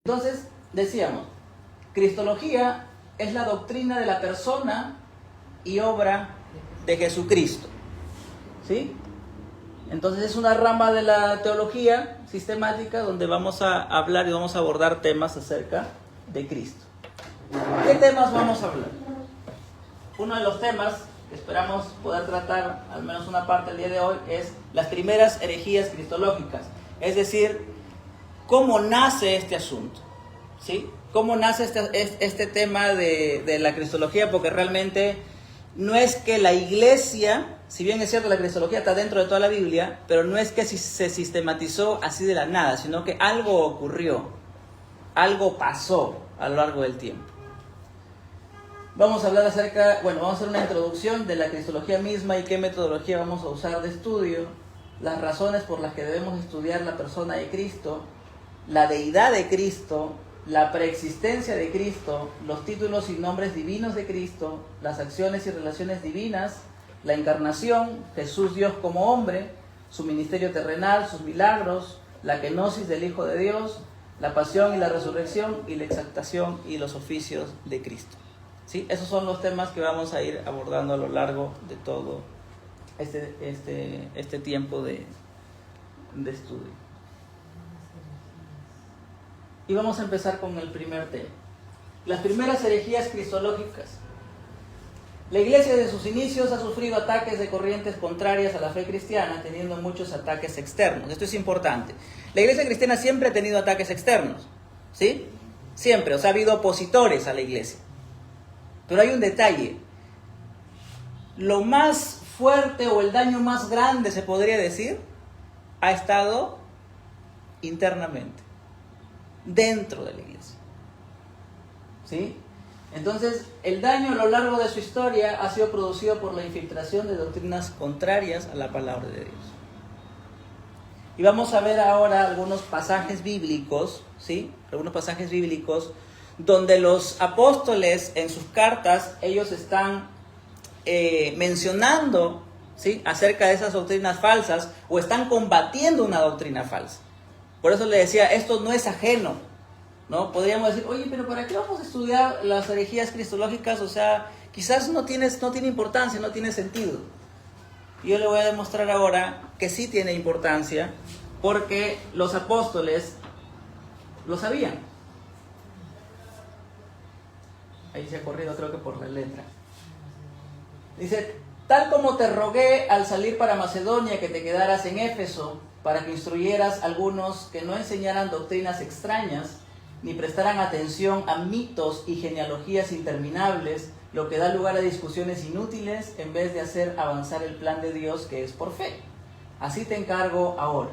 Entonces, decíamos, Cristología es la doctrina de la persona y obra de Jesucristo. ¿Sí? Entonces es una rama de la teología sistemática donde vamos a hablar y vamos a abordar temas acerca de Cristo. ¿Qué temas vamos a hablar? Uno de los temas que esperamos poder tratar, al menos una parte el día de hoy, es las primeras herejías cristológicas. Es decir, cómo nace este asunto, ¿sí? Cómo nace este tema de la cristología, porque realmente no es que la iglesia, si bien es cierto la cristología está dentro de toda la Biblia, pero no es que se sistematizó así de la nada, sino que algo ocurrió, algo pasó a lo largo del tiempo. Vamos a hablar vamos a hacer una introducción de la cristología misma y qué metodología vamos a usar de estudio, las razones por las que debemos estudiar la persona de Cristo, la deidad de Cristo, la preexistencia de Cristo, los títulos y nombres divinos de Cristo, las acciones y relaciones divinas, la encarnación, Jesús Dios como hombre, su ministerio terrenal, sus milagros, la kenosis del Hijo de Dios, la pasión y la resurrección y la exaltación y los oficios de Cristo. ¿Sí? Esos son los temas que vamos a ir abordando a lo largo de todo este tiempo de estudio. Y vamos a empezar con el primer tema. Las primeras herejías cristológicas. La iglesia desde sus inicios ha sufrido ataques de corrientes contrarias a la fe cristiana, teniendo muchos ataques externos. Esto es importante. La iglesia cristiana siempre ha tenido ataques externos, ¿sí? Siempre, o sea, ha habido opositores a la iglesia. Pero hay un detalle. Lo más fuerte o el daño más grande, se podría decir, ha estado internamente, dentro de la iglesia. ¿Sí? Entonces, el daño a lo largo de su historia ha sido producido por la infiltración de doctrinas contrarias a la palabra de Dios. Y vamos a ver ahora algunos pasajes bíblicos, ¿sí? Algunos pasajes bíblicos donde los apóstoles en sus cartas, ellos están mencionando, ¿sí?, acerca de esas doctrinas falsas, o están combatiendo una doctrina falsa. Por eso le decía, esto no es ajeno, ¿no? Podríamos decir, oye, pero ¿para qué vamos a estudiar las herejías cristológicas? O sea, quizás no tiene importancia, no tiene sentido. Y yo le voy a demostrar ahora que sí tiene importancia, porque los apóstoles lo sabían. Ahí se ha corrido, creo que por la letra. Dice, tal como te rogué al salir para Macedonia que te quedaras en Éfeso, para que instruyeras a algunos que no enseñaran doctrinas extrañas, ni prestaran atención a mitos y genealogías interminables, lo que da lugar a discusiones inútiles en vez de hacer avanzar el plan de Dios que es por fe. Así te encargo ahora.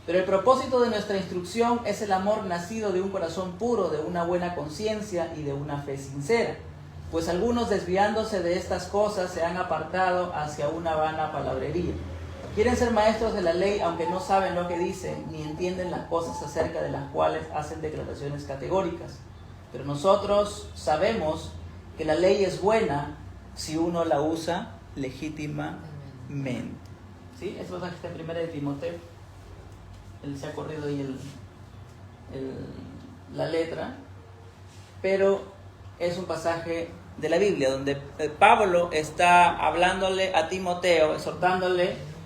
Pero el propósito de nuestra instrucción es el amor nacido de un corazón puro, de una buena conciencia y de una fe sincera. Pues algunos, desviándose de estas cosas, se han apartado hacia una vana palabrería. Quieren ser maestros de la ley, aunque no saben lo que dicen, ni entienden las cosas acerca de las cuales hacen declaraciones categóricas. Pero nosotros sabemos que la ley es buena si uno la usa legítimamente. ¿Sí? Eso es la primera de Timoteo. Él se ha corrido ahí la letra, pero es un pasaje de la Biblia donde Pablo está hablándole a Timoteo, exhortándole.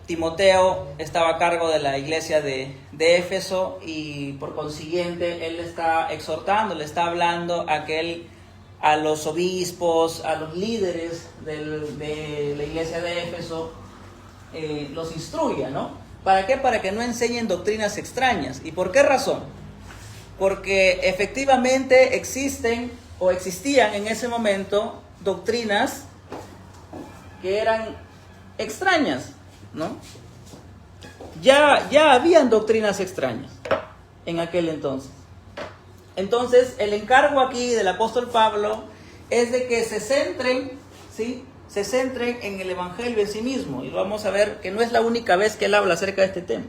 Timoteo estaba a cargo de la iglesia de Éfeso y por consiguiente él está exhortando, le está hablando a los obispos, a los líderes de la iglesia de Éfeso, los instruya, ¿no? ¿Para qué? Para que no enseñen doctrinas extrañas. ¿Y por qué razón? Porque efectivamente existen o existían en ese momento doctrinas que eran extrañas, ¿no? Ya habían doctrinas extrañas en aquel entonces. Entonces, el encargo aquí del apóstol Pablo es de que se centren, ¿sí?, se centren en el evangelio en sí mismo. Y vamos a ver que no es la única vez que él habla acerca de este tema.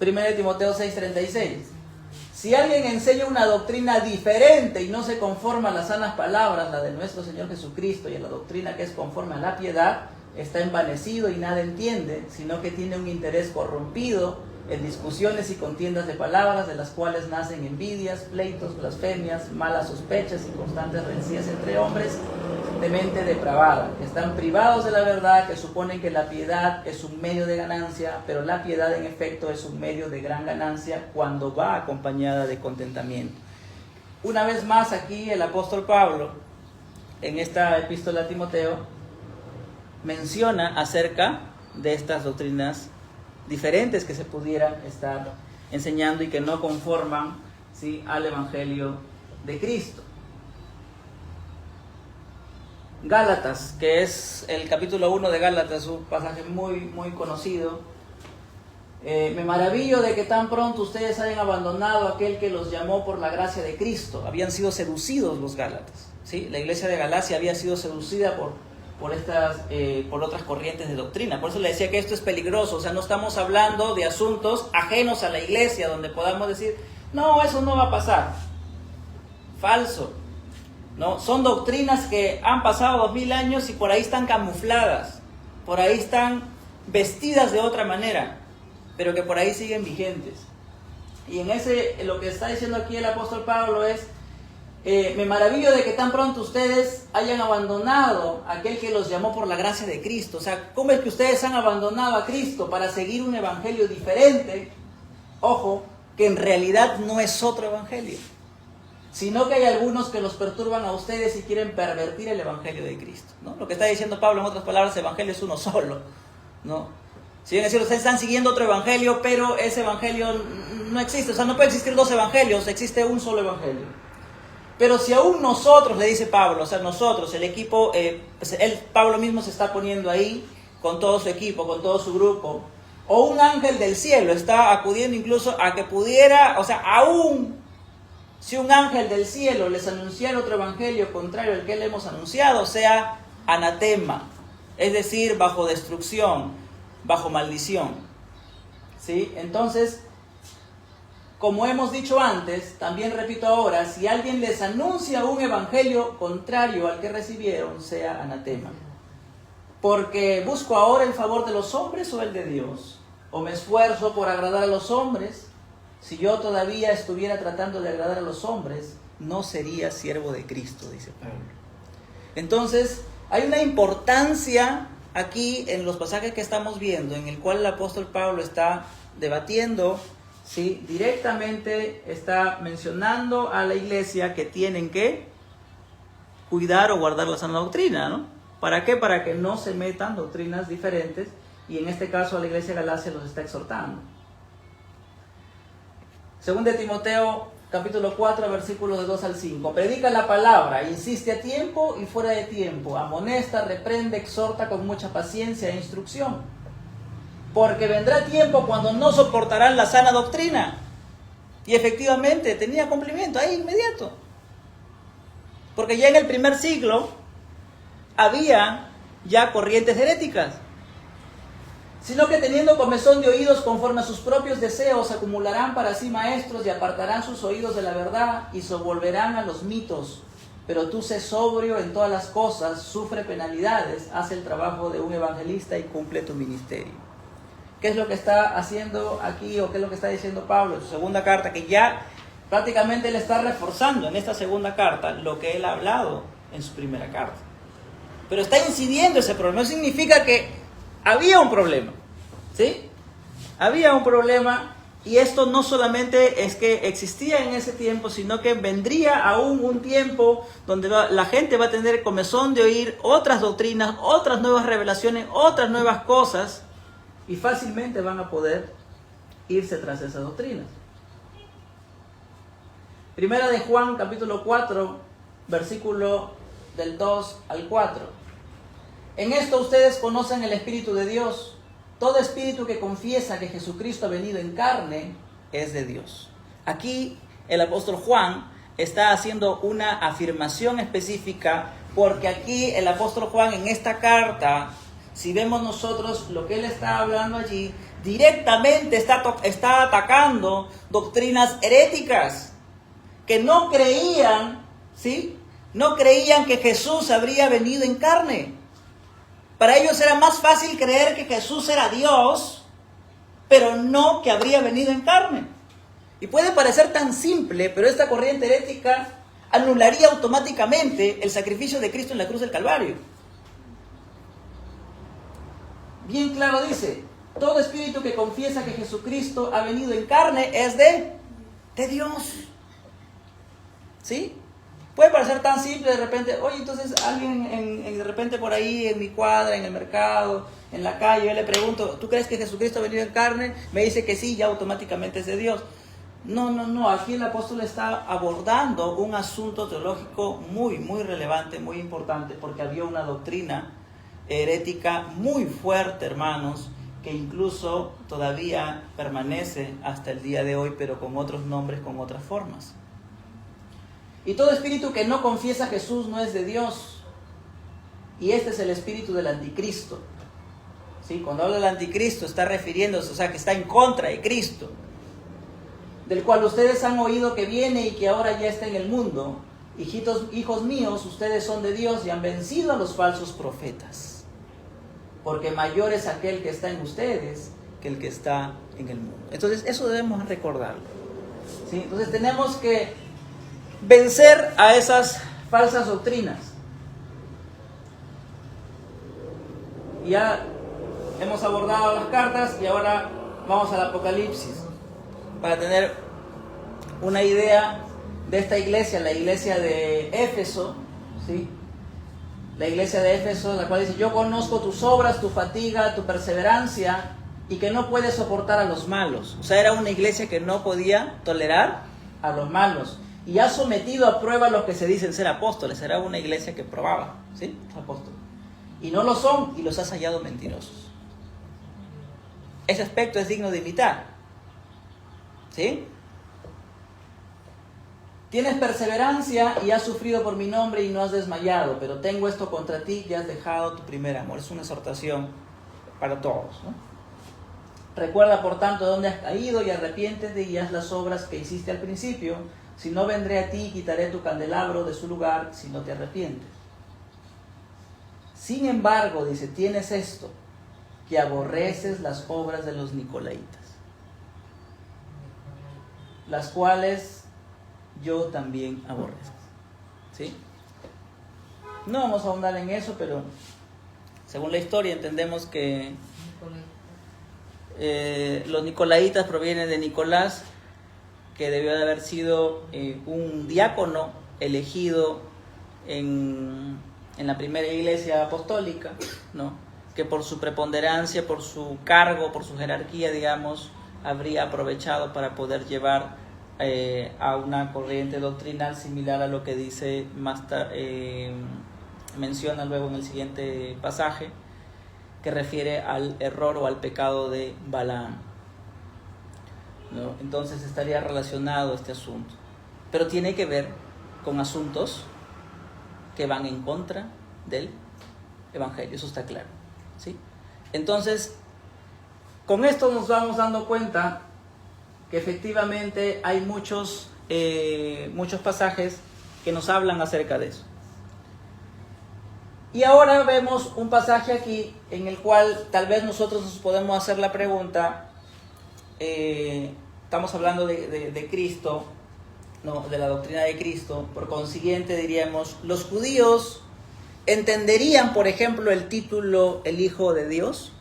1 Timoteo 6:36. Si alguien enseña una doctrina diferente y no se conforma a las sanas palabras, la de nuestro Señor Jesucristo, y a la doctrina que es conforme a la piedad, está envanecido y nada entiende, sino que tiene un interés corrompido en discusiones y contiendas de palabras, de las cuales nacen envidias, pleitos, blasfemias, malas sospechas y constantes rencillas entre hombres de mente depravada, que están privados de la verdad, que suponen que la piedad es un medio de ganancia, pero la piedad en efecto es un medio de gran ganancia cuando va acompañada de contentamiento. Una vez más aquí el apóstol Pablo, en esta epístola a Timoteo, menciona acerca de estas doctrinas diferentes que se pudieran estar enseñando y que no conforman, ¿sí?, al Evangelio de Cristo. Gálatas, que es el capítulo 1 de Gálatas, un pasaje muy conocido. Me maravillo de que tan pronto ustedes hayan abandonado a aquel que los llamó por la gracia de Cristo. Habían sido seducidos los gálatas, ¿sí? La iglesia de Galacia había sido seducida por otras corrientes de doctrina. Por eso le decía que esto es peligroso. O sea, no estamos hablando de asuntos ajenos a la iglesia donde podamos decir, no, eso no va a pasar. Falso. ¿No? Son doctrinas que han pasado 2000 años y por ahí están camufladas, por ahí están vestidas de otra manera, pero que por ahí siguen vigentes. Y lo que está diciendo aquí el apóstol Pablo es, me maravillo de que tan pronto ustedes hayan abandonado a aquel que los llamó por la gracia de Cristo. O sea, ¿cómo es que ustedes han abandonado a Cristo para seguir un evangelio diferente? Ojo, que en realidad no es otro evangelio, sino que hay algunos que los perturban a ustedes y quieren pervertir el evangelio de Cristo, ¿no? Lo que está diciendo Pablo, en otras palabras, el evangelio es uno solo, ¿no? Si bien es cierto, ustedes están siguiendo otro evangelio, pero ese evangelio no existe. O sea, no puede existir dos evangelios, existe un solo evangelio. Pero si aún nosotros, le dice Pablo, o sea, nosotros, el equipo, Pablo mismo se está poniendo ahí con todo su equipo, con todo su grupo, o un ángel del cielo está acudiendo incluso a que pudiera, o sea, aún si un ángel del cielo les anunciara otro evangelio contrario al que le hemos anunciado, sea anatema, es decir, bajo destrucción, bajo maldición, ¿sí? Entonces, como hemos dicho antes, también repito ahora, si alguien les anuncia un evangelio contrario al que recibieron, sea anatema. Porque busco ahora el favor de los hombres o el de Dios, o me esfuerzo por agradar a los hombres. Si yo todavía estuviera tratando de agradar a los hombres, no sería siervo de Cristo, dice Pablo. Entonces, hay una importancia aquí en los pasajes que estamos viendo, en el cual el apóstol Pablo está debatiendo, ¿sí? Directamente está mencionando a la iglesia que tienen que cuidar o guardar la sana doctrina, ¿no? ¿Para qué? Para que no se metan doctrinas diferentes, y en este caso a la iglesia de Galacia los está exhortando. Según de Timoteo, capítulo 4, versículos de 2 al 5. Predica la palabra, insiste a tiempo y fuera de tiempo, amonesta, reprende, exhorta con mucha paciencia e instrucción. Porque vendrá tiempo cuando no soportarán la sana doctrina. Y efectivamente tenía cumplimiento ahí inmediato. Porque ya en el primer siglo había ya corrientes heréticas. Sino que teniendo comezón de oídos conforme a sus propios deseos, acumularán para sí maestros y apartarán sus oídos de la verdad y se volverán a los mitos. Pero tú sé sobrio en todas las cosas, sufre penalidades, haz el trabajo de un evangelista y cumple tu ministerio. ¿Qué es lo que está haciendo aquí, o qué es lo que está diciendo Pablo en su segunda carta? Que ya prácticamente él está reforzando en esta segunda carta lo que él ha hablado en su primera carta. Pero está incidiendo ese problema. Eso significa que había un problema, ¿sí? Había un problema, y esto no solamente es que existía en ese tiempo, sino que vendría aún un tiempo donde la gente va a tener comezón de oír otras doctrinas, otras nuevas revelaciones, otras nuevas cosas, y fácilmente van a poder irse tras esas doctrinas. Primera de Juan, capítulo 4, versículo del 2 al 4. En esto ustedes conocen el Espíritu de Dios. Todo espíritu que confiesa que Jesucristo ha venido en carne es de Dios. Aquí el apóstol Juan está haciendo una afirmación específica, porque aquí el apóstol Juan en esta carta, si vemos nosotros lo que él está hablando allí, directamente está atacando doctrinas heréticas que no creían, ¿sí? No creían que Jesús habría venido en carne. Para ellos era más fácil creer que Jesús era Dios, pero no que habría venido en carne. Y puede parecer tan simple, pero esta corriente herética anularía automáticamente el sacrificio de Cristo en la cruz del Calvario. Bien claro dice, todo espíritu que confiesa que Jesucristo ha venido en carne es de Dios. ¿Sí? Puede parecer tan simple de repente, oye, entonces alguien de repente por ahí en mi cuadra, en el mercado, en la calle, yo le pregunto, ¿tú crees que Jesucristo ha venido en carne? Me dice que sí, ya automáticamente es de Dios. No, aquí el apóstol está abordando un asunto teológico muy relevante, muy importante, porque había una doctrina herética muy fuerte, hermanos, que incluso todavía permanece hasta el día de hoy, pero con otros nombres, con otras formas. Y todo espíritu que no confiesa a Jesús no es de Dios. Y este es el espíritu del anticristo. ¿Sí? Cuando habla del anticristo está refiriéndose, o sea, que está en contra de Cristo, del cual ustedes han oído que viene y que ahora ya está en el mundo. Hijos míos, ustedes son de Dios y han vencido a los falsos profetas, porque mayor es aquel que está en ustedes que el que está en el mundo. Entonces eso debemos recordarlo. ¿Sí? Entonces tenemos que vencer a esas falsas doctrinas. Ya hemos abordado las cartas y ahora vamos al Apocalipsis para tener una idea de esta iglesia, la iglesia de Éfeso, ¿sí? La iglesia de Éfeso, la cual dice, yo conozco tus obras, tu fatiga, tu perseverancia y que no puedes soportar a los malos. O sea, era una iglesia que no podía tolerar a los malos. Y ha sometido a prueba a los que se dicen ser apóstoles. Era una iglesia que probaba, ¿sí? Apóstoles. Y no lo son y los has hallado mentirosos. Ese aspecto es digno de imitar. ¿Sí? Tienes perseverancia y has sufrido por mi nombre y no has desmayado, pero tengo esto contra ti y has dejado tu primer amor. Es una exhortación para todos, ¿no? Recuerda por tanto dónde has caído y arrepiéntete y haz las obras que hiciste al principio. Si no, vendré a ti y quitaré tu candelabro de su lugar si no te arrepientes. Sin embargo, dice, tienes esto, que aborreces las obras de los nicolaitas, las cuales yo también aborrezco. ¿Sí? No vamos a ahondar en eso, pero según la historia entendemos que los nicolaitas provienen de Nicolás, que debió de haber sido un diácono elegido en la primera iglesia apostólica, ¿no? Que por su preponderancia, por su cargo, por su jerarquía, digamos, habría aprovechado para poder llevar a una corriente doctrinal similar a lo que dice menciona luego en el siguiente pasaje, que refiere al error o al pecado de Balaam, ¿no? Entonces estaría relacionado este asunto, pero tiene que ver con asuntos que van en contra del evangelio, eso está claro, ¿sí? Entonces, con esto nos vamos dando cuenta que efectivamente hay muchos pasajes que nos hablan acerca de eso. Y ahora vemos un pasaje aquí en el cual tal vez nosotros nos podemos hacer la pregunta, estamos hablando de Cristo, ¿no? De la doctrina de Cristo, por consiguiente diríamos, ¿los judíos entenderían, por ejemplo, el título el Hijo de Dios?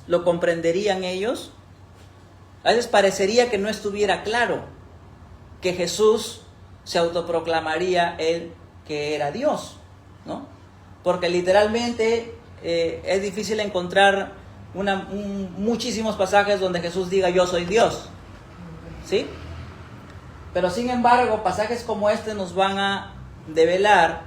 ¿Lo comprenderían ellos? A veces parecería que no estuviera claro que Jesús se autoproclamaría él que era Dios, ¿no? Porque literalmente es difícil encontrar muchísimos pasajes donde Jesús diga yo soy Dios, ¿sí? Pero sin embargo, pasajes como este nos van a develar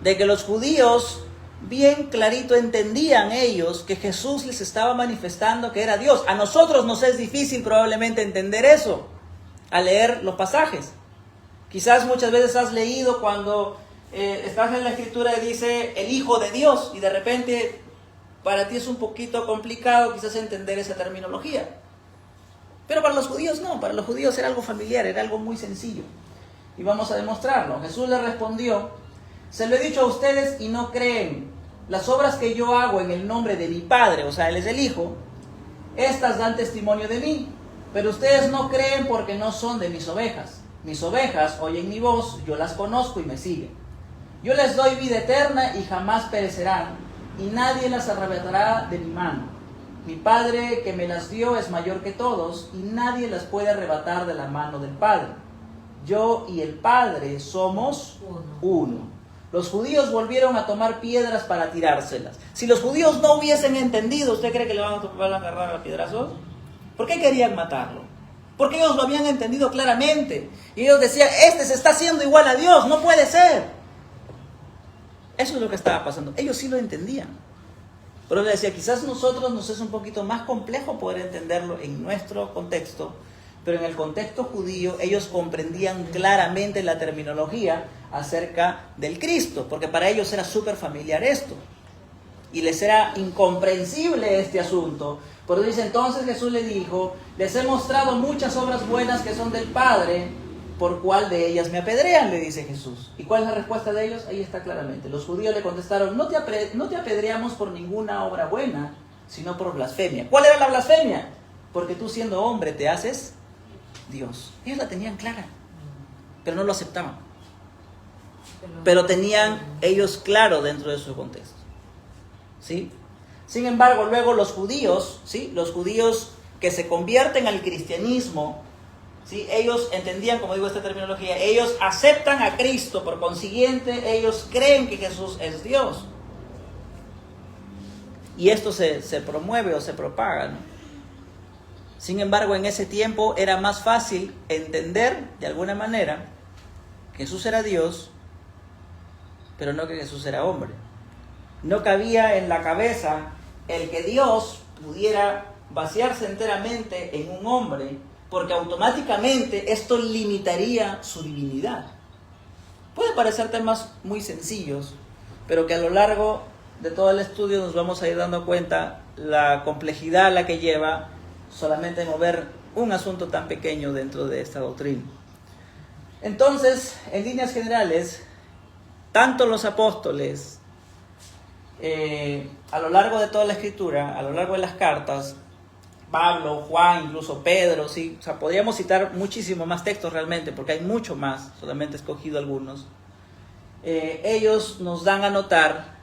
de que los judíos bien clarito entendían ellos que Jesús les estaba manifestando que era Dios. A nosotros nos es difícil probablemente entender eso al leer los pasajes. Quizás muchas veces has leído cuando estás en la escritura y dice el Hijo de Dios y de repente para ti es un poquito complicado quizás entender esa terminología. Pero para los judíos no, para los judíos era algo familiar, era algo muy sencillo. Y vamos a demostrarlo. Jesús le respondió, se lo he dicho a ustedes y no creen. Las obras que yo hago en el nombre de mi Padre, o sea, Él es el Hijo, Estas dan testimonio de mí, pero ustedes no creen porque no son de mis ovejas. Mis ovejas oyen mi voz, yo las conozco y me siguen. Yo les doy vida eterna y jamás perecerán, y nadie las arrebatará de mi mano. Mi Padre que me las dio es mayor que todos, y nadie las puede arrebatar de la mano del Padre. Yo y el Padre somos uno. Los judíos volvieron a tomar piedras para tirárselas. Si los judíos no hubiesen entendido, ¿usted cree que le van a agarrar a piedrazos? ¿Por qué querían matarlo? Porque ellos lo habían entendido claramente. Y ellos decían, este se está haciendo igual a Dios, no puede ser. Eso es lo que estaba pasando. Ellos sí lo entendían. Pero le decía, quizás nosotros nos es un poquito más complejo poder entenderlo en nuestro contexto, pero en el contexto judío ellos comprendían claramente la terminología acerca del Cristo, porque para ellos era súper familiar esto. Y les era incomprensible este asunto. Por eso dice, entonces Jesús le dijo, les he mostrado muchas obras buenas que son del Padre, ¿por cuál de ellas me apedrean?, le dice Jesús. ¿Y cuál es la respuesta de ellos? Ahí está claramente. Los judíos le contestaron, no te apedreamos por ninguna obra buena, sino por blasfemia. ¿Cuál era la blasfemia? Porque tú siendo hombre te haces Dios. Ellos la tenían clara, pero no lo aceptaban. Pero tenían ellos claro dentro de su contexto. ¿Sí? Sin embargo, luego los judíos, ¿sí?, los judíos que se convierten al cristianismo, ¿sí?, ellos entendían, como digo esta terminología, ellos aceptan a Cristo, por consiguiente, ellos creen que Jesús es Dios. Y esto se promueve o se propaga, ¿no? Sin embargo, en ese tiempo era más fácil entender, de alguna manera, que Jesús era Dios, pero no que Jesús era hombre. No cabía en la cabeza el que Dios pudiera vaciarse enteramente en un hombre, porque automáticamente esto limitaría su divinidad. Puede parecer temas muy sencillos, pero que a lo largo de todo el estudio nos vamos a ir dando cuenta la complejidad a la que lleva solamente mover un asunto tan pequeño dentro de esta doctrina. Entonces, en líneas generales, tanto los apóstoles, a lo largo de toda la escritura, a lo largo de las cartas, Pablo, Juan, incluso Pedro, ¿sí? O sea, podríamos citar muchísimo más textos realmente, porque hay mucho más, solamente he escogido algunos. Ellos nos dan a notar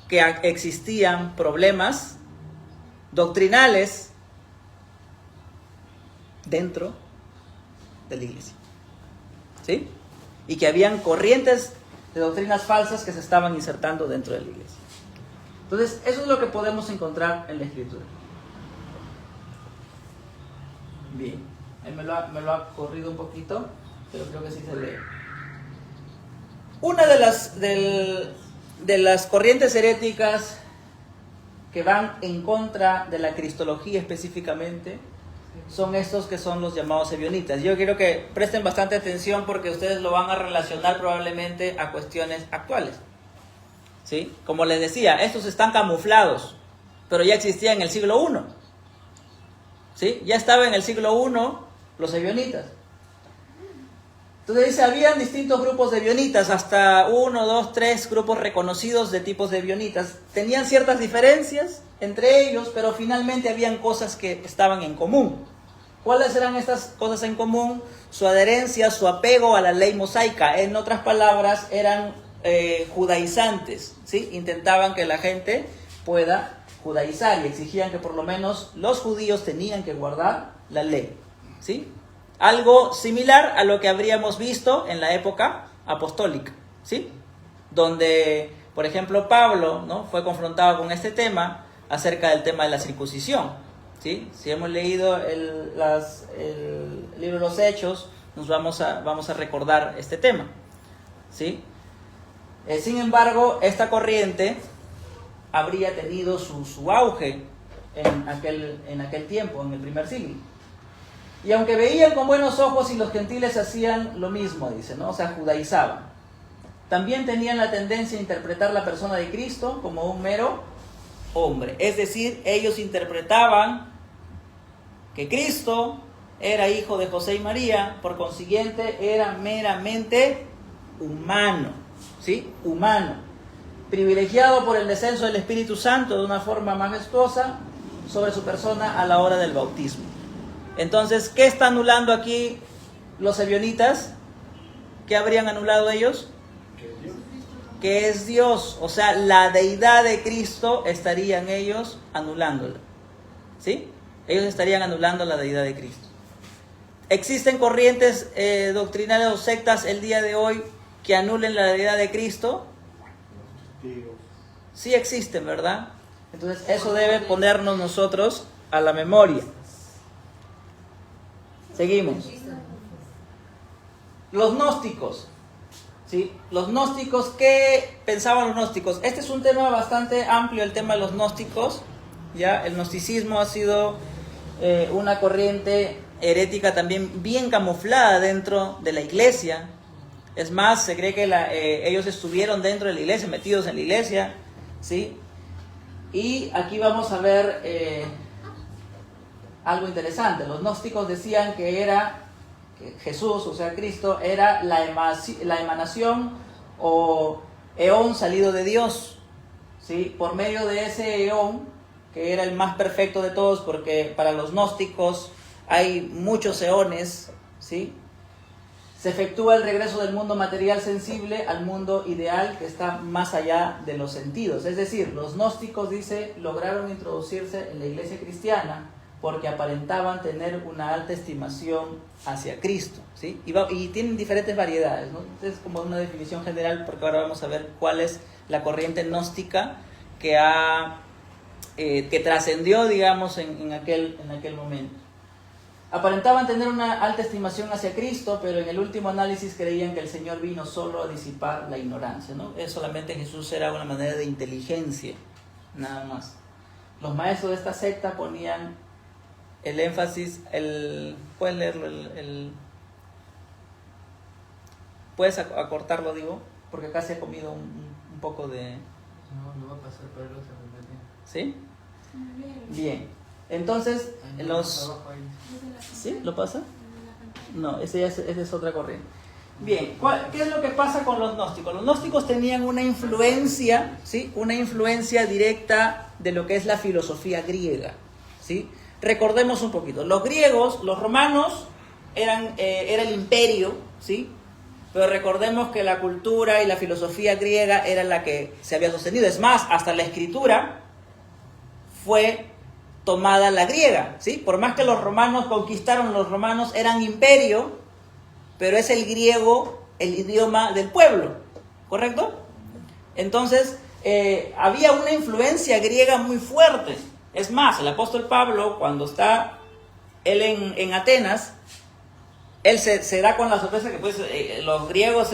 que existían problemas doctrinales dentro de la iglesia, ¿sí? Y que habían corrientes de doctrinas falsas que se estaban insertando dentro de la iglesia. Entonces, eso es lo que podemos encontrar en la Escritura. Bien, ahí me lo ha corrido un poquito, pero creo que sí se lee. Una de las corrientes heréticas que van en contra de la cristología específicamente son estos que son los llamados ebionitas. Yo quiero que presten bastante atención porque ustedes lo van a relacionar probablemente a cuestiones actuales, ¿sí? Como les decía, estos están camuflados, pero ya existían en el siglo I, ¿sí? Ya estaba en el siglo I los ebionitas. Entonces dice, habían distintos grupos de ebionitas, hasta 1, 2, 3 grupos reconocidos de tipos de ebionitas. Tenían ciertas diferencias entre ellos, pero finalmente habían cosas que estaban en común. ¿Cuáles eran estas cosas en común? Su adherencia, su apego a la ley mosaica. En otras palabras, eran judaizantes, ¿sí? Intentaban que la gente pueda judaizar y exigían que por lo menos los judíos tenían que guardar la ley, ¿sí? Algo similar a lo que habríamos visto en la época apostólica, ¿sí? Donde, por ejemplo, Pablo, ¿no?, fue confrontado con este tema acerca del tema de la circuncisión, ¿sí? Si hemos leído el libro de los Hechos, nos vamos a recordar este tema, ¿sí? Sin embargo, esta corriente habría tenido su auge en aquel tiempo, en el primer siglo. Y aunque veían con buenos ojos y los gentiles hacían lo mismo, dice, ¿no? O sea, judaizaban. También tenían la tendencia a interpretar la persona de Cristo como un mero hombre. Es decir, ellos interpretaban que Cristo era hijo de José y María, por consiguiente era meramente humano, ¿sí? Humano. Privilegiado por el descenso del Espíritu Santo de una forma majestuosa, sobre su persona a la hora del bautismo. Entonces, ¿qué está anulando aquí los ebionitas? ¿Qué habrían anulado ellos? Que es Dios, o sea, la deidad de Cristo estarían ellos anulándola, ¿sí? Ellos estarían anulando la deidad de Cristo. ¿Existen corrientes doctrinales o sectas el día de hoy que anulen la deidad de Cristo? Sí existen, ¿verdad? Entonces eso debe ponernos nosotros a la memoria. Seguimos. Los gnósticos. ¿Sí? Los gnósticos, ¿qué pensaban los gnósticos? Este es un tema bastante amplio, el tema de los gnósticos. ¿Ya? El gnosticismo ha sido una corriente herética también bien camuflada dentro de la iglesia. Es más, se cree que ellos estuvieron dentro de la iglesia, metidos en la iglesia, ¿sí? Y aquí vamos a ver algo interesante. Los gnósticos decían que Jesús, o sea, Cristo, era la emanación o eón salido de Dios, ¿sí? Por medio de ese eón, que era el más perfecto de todos, porque para los gnósticos hay muchos eones, ¿sí? Se efectúa el regreso del mundo material sensible al mundo ideal que está más allá de los sentidos. Es decir, los gnósticos, dice, lograron introducirse en la iglesia cristiana porque aparentaban tener una alta estimación hacia Cristo, ¿sí? Y tienen diferentes variedades, ¿no? Es como una definición general, porque ahora vamos a ver cuál es la corriente gnóstica que trascendió, digamos, en aquel momento. Aparentaban tener una alta estimación hacia Cristo, pero en el último análisis creían que el Señor vino solo a disipar la ignorancia, ¿no? Solamente Jesús era una manera de inteligencia, nada más. Los maestros de esta secta ponían el énfasis, ¿puedes leerlo? ¿Puedes acortarlo, digo? Porque acá se ha comido un poco de... No va a pasar por el otro. ¿Sí? Bien. Entonces, ¿Sí? ¿Lo pasa? No, esa es otra corriente. Bien, ¿qué es lo que pasa con los gnósticos? Los gnósticos tenían una influencia, ¿sí? Una influencia directa de lo que es la filosofía griega, ¿sí? Recordemos un poquito. Los griegos, los romanos, era el imperio, ¿sí? Pero recordemos que la cultura y la filosofía griega era la que se había sostenido. Es más, hasta la escritura fue tomada la griega, ¿sí? Por más que los romanos conquistaron, los romanos eran imperio, pero es el griego el idioma del pueblo, ¿correcto? Entonces, había una influencia griega muy fuerte. Es más, el apóstol Pablo, cuando está él en Atenas, él se da con la sorpresa que pues, los griegos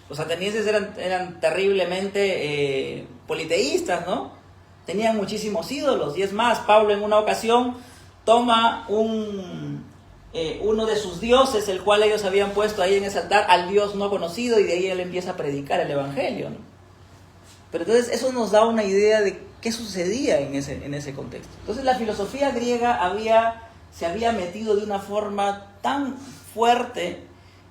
los atenienses eran terriblemente politeístas, ¿no? Tenían muchísimos ídolos, y es más, Pablo en una ocasión toma uno de sus dioses, el cual ellos habían puesto ahí en ese altar, al Dios no conocido, y de ahí él empieza a predicar el evangelio, ¿no? Pero entonces eso nos da una idea de qué sucedía en ese contexto. Entonces la filosofía griega se había metido de una forma tan fuerte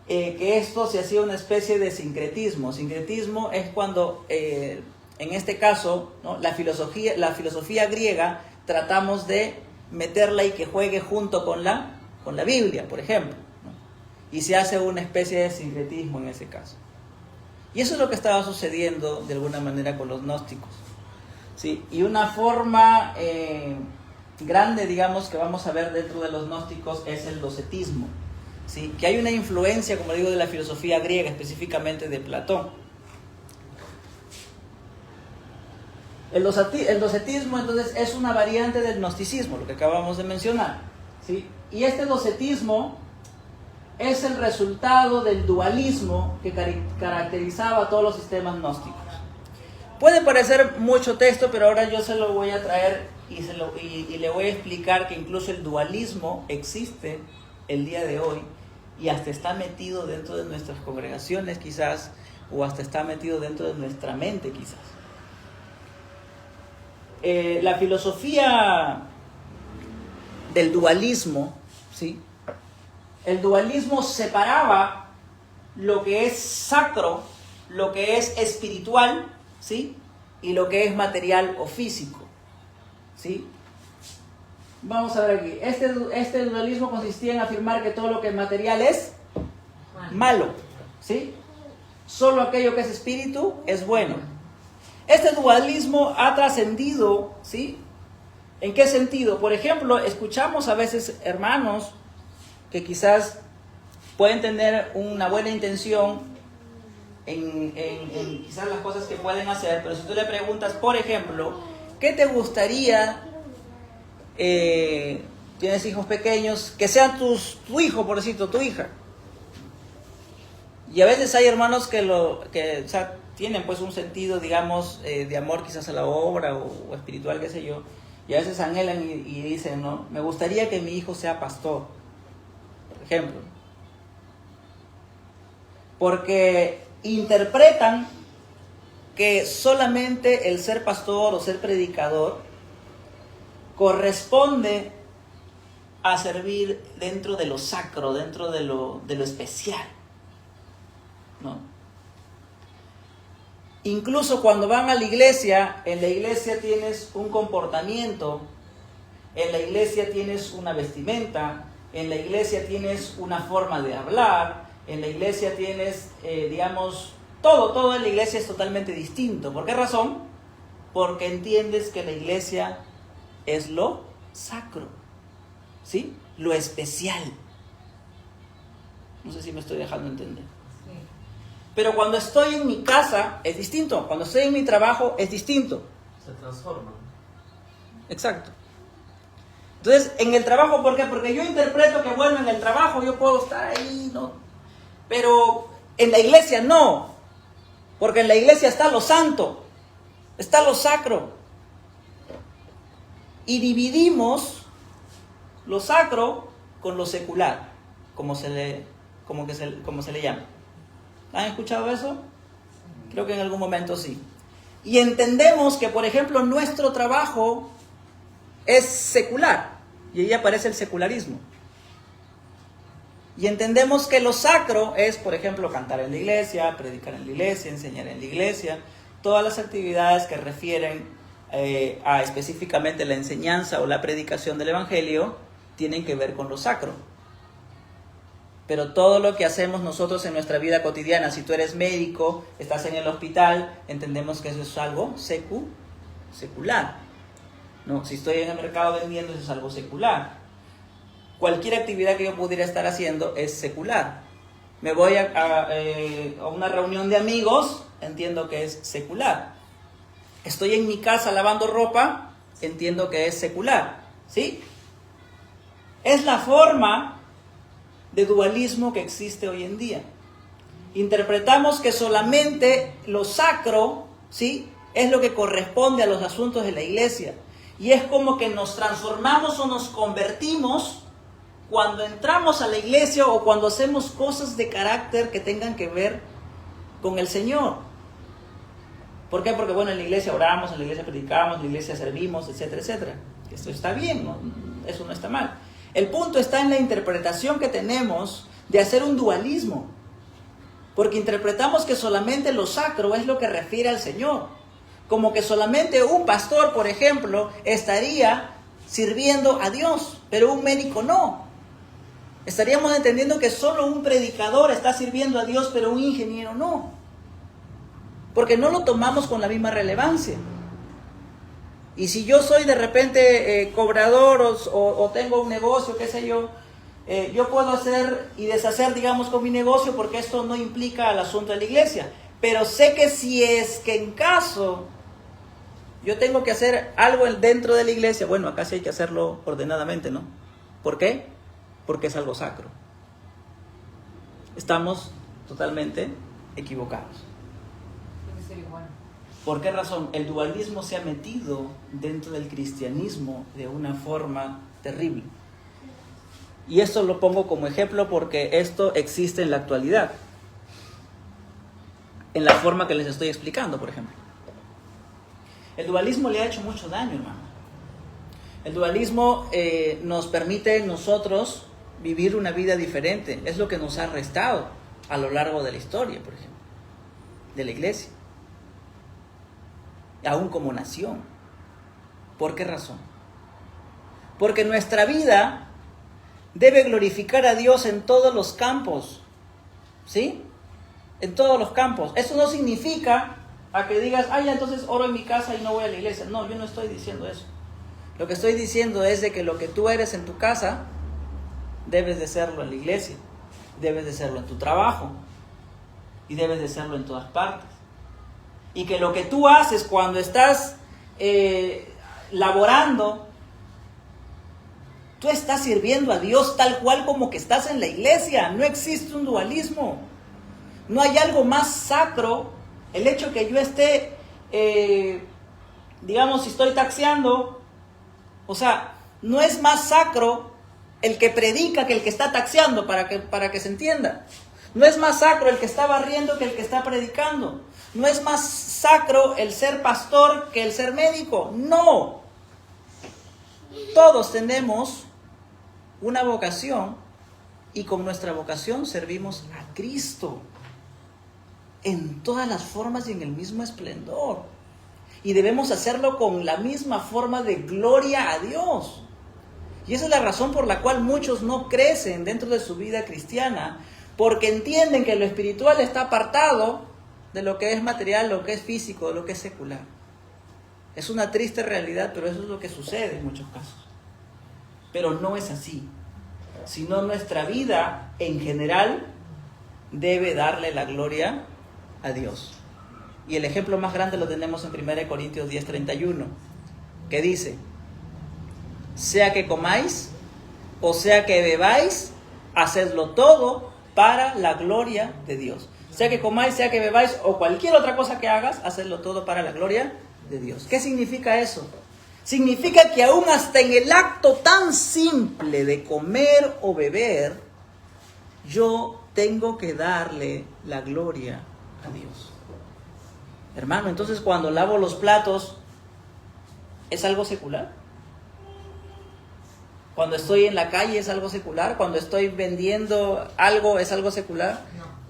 que esto se hacía una especie de sincretismo. Sincretismo es cuando, en este caso, ¿no? la filosofía griega tratamos de meterla y que juegue junto con la Biblia, por ejemplo, ¿no? Y se hace una especie de sincretismo en ese caso. Y eso es lo que estaba sucediendo de alguna manera con los gnósticos, ¿sí? Y una forma grande, digamos, que vamos a ver dentro de los gnósticos es el docetismo, ¿sí? Que hay una influencia, como digo, de la filosofía griega, específicamente de Platón. El docetismo, entonces, es una variante del gnosticismo, lo que acabamos de mencionar, ¿sí? Y este docetismo es el resultado del dualismo que caracterizaba a todos los sistemas gnósticos. Puede parecer mucho texto, pero ahora yo se lo voy a traer y le voy a explicar que incluso el dualismo existe el día de hoy y hasta está metido dentro de nuestras congregaciones quizás, o hasta está metido dentro de nuestra mente quizás. La filosofía del dualismo, ¿sí? El dualismo separaba lo que es sacro, lo que es espiritual, ¿sí? Y lo que es material o físico, ¿sí? Vamos a ver aquí. Este dualismo consistía en afirmar que todo lo que es material es malo, ¿sí? Solo aquello que es espíritu es bueno. Este dualismo ha trascendido, ¿sí? ¿En qué sentido? Por ejemplo, escuchamos a veces hermanos que quizás pueden tener una buena intención en quizás las cosas que pueden hacer, pero si tú le preguntas, por ejemplo, ¿qué te gustaría? Tienes hijos pequeños, que sean tu hijo, por decirlo, tu hija. Y a veces hay hermanos que o sea, tienen pues un sentido, digamos, de amor quizás a la obra o espiritual, qué sé yo, y a veces anhelan y dicen, ¿no? Me gustaría que mi hijo sea pastor, por ejemplo. Porque interpretan que solamente el ser pastor o ser predicador corresponde a servir dentro de lo sacro, dentro de lo especial, ¿no? Incluso cuando van a la iglesia, en la iglesia tienes un comportamiento, en la iglesia tienes una vestimenta, en la iglesia tienes una forma de hablar, en la iglesia tienes, digamos, todo en la iglesia es totalmente distinto. ¿Por qué razón? Porque entiendes que la iglesia es lo sacro, ¿sí? Lo especial. No sé si me estoy dejando entender. Sí. Pero cuando estoy en mi casa es distinto. Cuando estoy en mi trabajo es distinto. Se transforma. Exacto. Entonces, en el trabajo, ¿por qué? Porque yo interpreto que, bueno, en el trabajo yo puedo estar ahí, ¿no? Pero en la iglesia no. Porque en la iglesia está lo santo, está lo sacro. Y dividimos lo sacro con lo secular, como se le llama. ¿Han escuchado eso? Creo que en algún momento sí. Y entendemos que, por ejemplo, nuestro trabajo es secular. Y ahí aparece el secularismo. Y entendemos que lo sacro es, por ejemplo, cantar en la iglesia, predicar en la iglesia, enseñar en la iglesia. Todas las actividades que refieren a específicamente la enseñanza o la predicación del evangelio tienen que ver con lo sacro. Pero todo lo que hacemos nosotros en nuestra vida cotidiana, si tú eres médico, estás en el hospital, entendemos que eso es algo secular. No, si estoy en el mercado vendiendo, eso es algo secular. Cualquier actividad que yo pudiera estar haciendo es secular. Me voy a una reunión de amigos, entiendo que es secular. Estoy en mi casa lavando ropa, entiendo que es secular. ¿Sí? Es la forma de dualismo que existe hoy en día. Interpretamos que solamente lo sacro, ¿sí?, es lo que corresponde a los asuntos de la iglesia. Y es como que nos transformamos o nos convertimos cuando entramos a la iglesia o cuando hacemos cosas de carácter que tengan que ver con el Señor. ¿Por qué? Porque, bueno, en la iglesia oramos, en la iglesia predicamos, en la iglesia servimos, etcétera, etcétera. Esto está bien, ¿no? Eso no está mal. El punto está en la interpretación que tenemos de hacer un dualismo. Porque interpretamos que solamente lo sacro es lo que refiere al Señor. Como que solamente un pastor, por ejemplo, estaría sirviendo a Dios, pero un médico no. Estaríamos entendiendo que solo un predicador está sirviendo a Dios, pero un ingeniero no. Porque no lo tomamos con la misma relevancia. Y si yo soy de repente cobrador o tengo un negocio, qué sé yo, yo puedo hacer y deshacer, digamos, con mi negocio porque esto no implica al asunto de la iglesia. Pero sé que si es que en caso yo tengo que hacer algo dentro de la iglesia, bueno, acá sí hay que hacerlo ordenadamente, ¿no? ¿Por qué? Porque es algo sacro. Estamos totalmente equivocados. Tiene que ser igual. ¿Por qué razón? El dualismo se ha metido dentro del cristianismo de una forma terrible. Y esto lo pongo como ejemplo porque esto existe en la actualidad. En la forma que les estoy explicando, por ejemplo. El dualismo le ha hecho mucho daño, hermano. El dualismo nos permite nosotros vivir una vida diferente. Es lo que nos ha restado a lo largo de la historia, por ejemplo, de la iglesia. Aún como nación. ¿Por qué razón? Porque nuestra vida debe glorificar a Dios en todos los campos. ¿Sí? En todos los campos. Eso no significa a que digas, ay, entonces oro en mi casa y no voy a la iglesia. No, yo no estoy diciendo eso. Lo que estoy diciendo es de que lo que tú eres en tu casa, debes de serlo en la iglesia, debes de serlo en tu trabajo y debes de serlo en todas partes. Y que lo que tú haces cuando estás laborando, tú estás sirviendo a Dios tal cual como que estás en la iglesia. No existe un dualismo. No hay algo más sacro. El hecho que yo esté, digamos, si estoy taxiando, o sea, no es más sacro el que predica que el que está taxiando, para que se entienda. No es más sacro el que está barriendo que el que está predicando. No es más sacro el ser pastor que el ser médico. No. Todos tenemos una vocación y con nuestra vocación servimos a Cristo en todas las formas y en el mismo esplendor. Y debemos hacerlo con la misma forma de gloria a Dios. Y esa es la razón por la cual muchos no crecen dentro de su vida cristiana, porque entienden que lo espiritual está apartado de lo que es material, lo que es físico, de lo que es secular. Es una triste realidad, pero eso es lo que sucede en muchos casos. Pero no es así, sino nuestra vida en general debe darle la gloria a Dios. Y el ejemplo más grande lo tenemos en 1 Corintios 10:31, que dice, sea que comáis o sea que bebáis, hacedlo todo para la gloria de Dios. Sea que comáis, sea que bebáis o cualquier otra cosa que hagas, hacedlo todo para la gloria de Dios. ¿Qué significa eso? Significa que aún hasta en el acto tan simple de comer o beber, yo tengo que darle la gloria a Dios. Hermano, entonces cuando lavo los platos, ¿es algo secular? Cuando estoy en la calle, ¿es algo secular? Cuando estoy vendiendo algo, ¿es algo secular?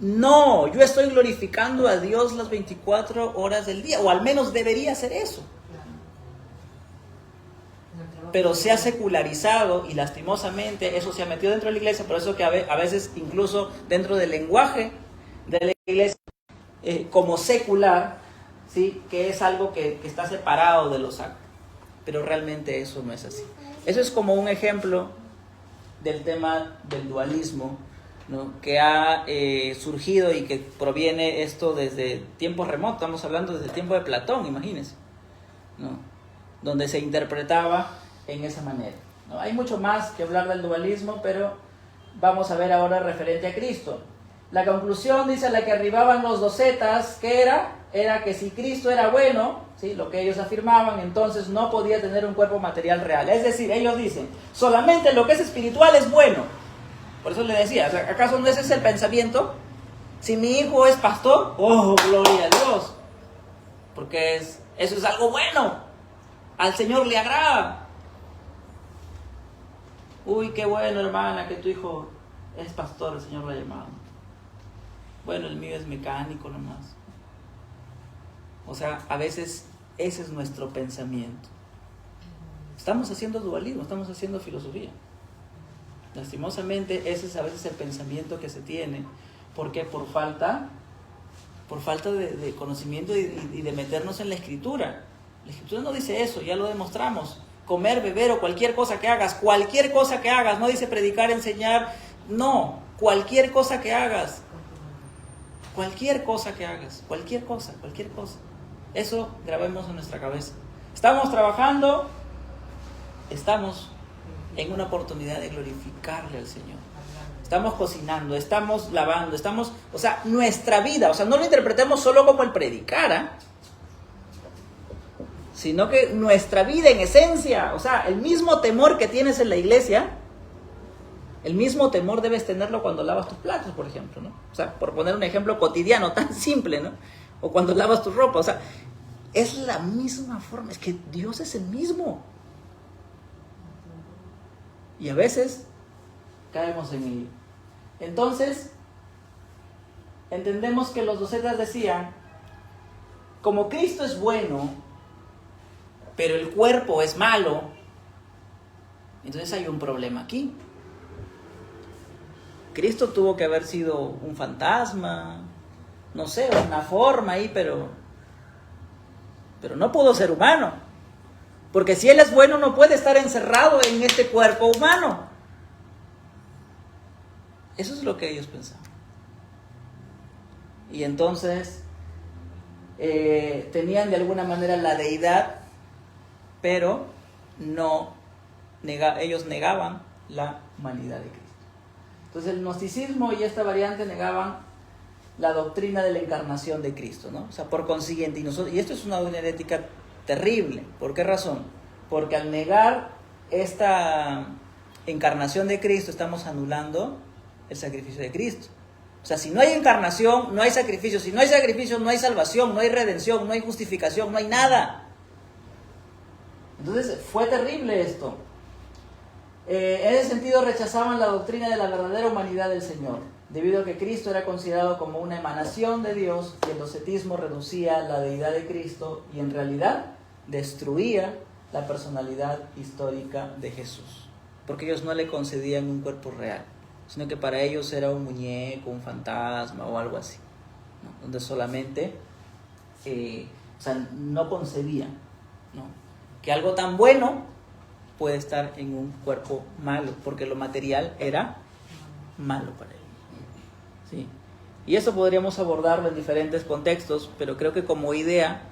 No, yo estoy glorificando a Dios las 24 horas del día, o al menos debería ser eso. Pero se ha secularizado y lastimosamente eso se ha metido dentro de la iglesia, por eso que a veces incluso dentro del lenguaje de la iglesia, como secular, ¿sí? Que es algo que está separado de lo sacro. Pero realmente eso no es así. Eso es como un ejemplo del tema del dualismo, ¿no? Que ha surgido y que proviene esto desde tiempos remotos. Estamos hablando desde el tiempo de Platón, imagínense, ¿no? Donde se interpretaba en esa manera, ¿no? Hay mucho más que hablar del dualismo, pero vamos a ver ahora referente a Cristo. La conclusión, dice, a la que arribaban los docetas, ¿qué era? Era que si Cristo era bueno, ¿sí? Lo que ellos afirmaban, entonces no podía tener un cuerpo material real. Es decir, ellos dicen, solamente lo que es espiritual es bueno. Por eso le decía, ¿acaso no ese es el pensamiento? Si mi hijo es pastor, ¡oh, gloria a Dios! Porque eso es algo bueno. Al Señor le agrada. Uy, qué bueno, hermana, que tu hijo es pastor, el Señor lo ha llamado. Bueno, el mío es mecánico nomás. O sea, a veces ese es nuestro pensamiento. Estamos haciendo dualismo, estamos haciendo filosofía. Lastimosamente, ese es a veces el pensamiento que se tiene. ¿Por qué? Por falta de conocimiento y de meternos en la Escritura. La Escritura no dice eso, ya lo demostramos. Comer, beber o cualquier cosa que hagas, no dice predicar, enseñar, no, cualquier cosa que hagas. Cualquier cosa. Eso grabemos en nuestra cabeza. Estamos trabajando, estamos en una oportunidad de glorificarle al Señor. Estamos cocinando, estamos lavando, o sea, nuestra vida, o sea, no lo interpretemos solo como el predicar, ¿eh? Sino que nuestra vida en esencia, o sea, el mismo temor que tienes en la iglesia, el mismo temor debes tenerlo cuando lavas tus platos, por ejemplo, ¿no? O sea, por poner un ejemplo cotidiano tan simple, ¿no? O cuando lavas tu ropa, o sea, es la misma forma, es que Dios es el mismo. Y a veces caemos en ello. Entonces, entendemos que los docetas decían, como Cristo es bueno, pero el cuerpo es malo, Entonces hay un problema aquí. Cristo tuvo que haber sido un fantasma, no sé, una forma ahí, pero no pudo ser humano. Porque si Él es bueno, no puede estar encerrado en este cuerpo humano. Eso es lo que ellos pensaban. Y entonces tenían de alguna manera la deidad, pero ellos negaban la humanidad de Cristo. Entonces el gnosticismo y esta variante negaban la doctrina de la encarnación de Cristo, ¿no? O sea, por consiguiente, y esto es una doctrina herética terrible. ¿Por qué razón? Porque al negar esta encarnación de Cristo, estamos anulando el sacrificio de Cristo. O sea, si no hay encarnación, no hay sacrificio. Si no hay sacrificio, no hay salvación, no hay redención, no hay justificación, no hay nada. Entonces, fue terrible esto. En ese sentido, rechazaban la doctrina de la verdadera humanidad del Señor, debido a que Cristo era considerado como una emanación de Dios, y el docetismo reducía la deidad de Cristo y en realidad destruía la personalidad histórica de Jesús, porque ellos no le concedían un cuerpo real, sino que para ellos era un muñeco, un fantasma o algo así, ¿no? Donde solamente, no concebían, ¿no?, que algo tan bueno puede estar en un cuerpo malo, porque lo material era malo para él. ¿Sí? Y eso podríamos abordarlo en diferentes contextos, pero creo que como idea,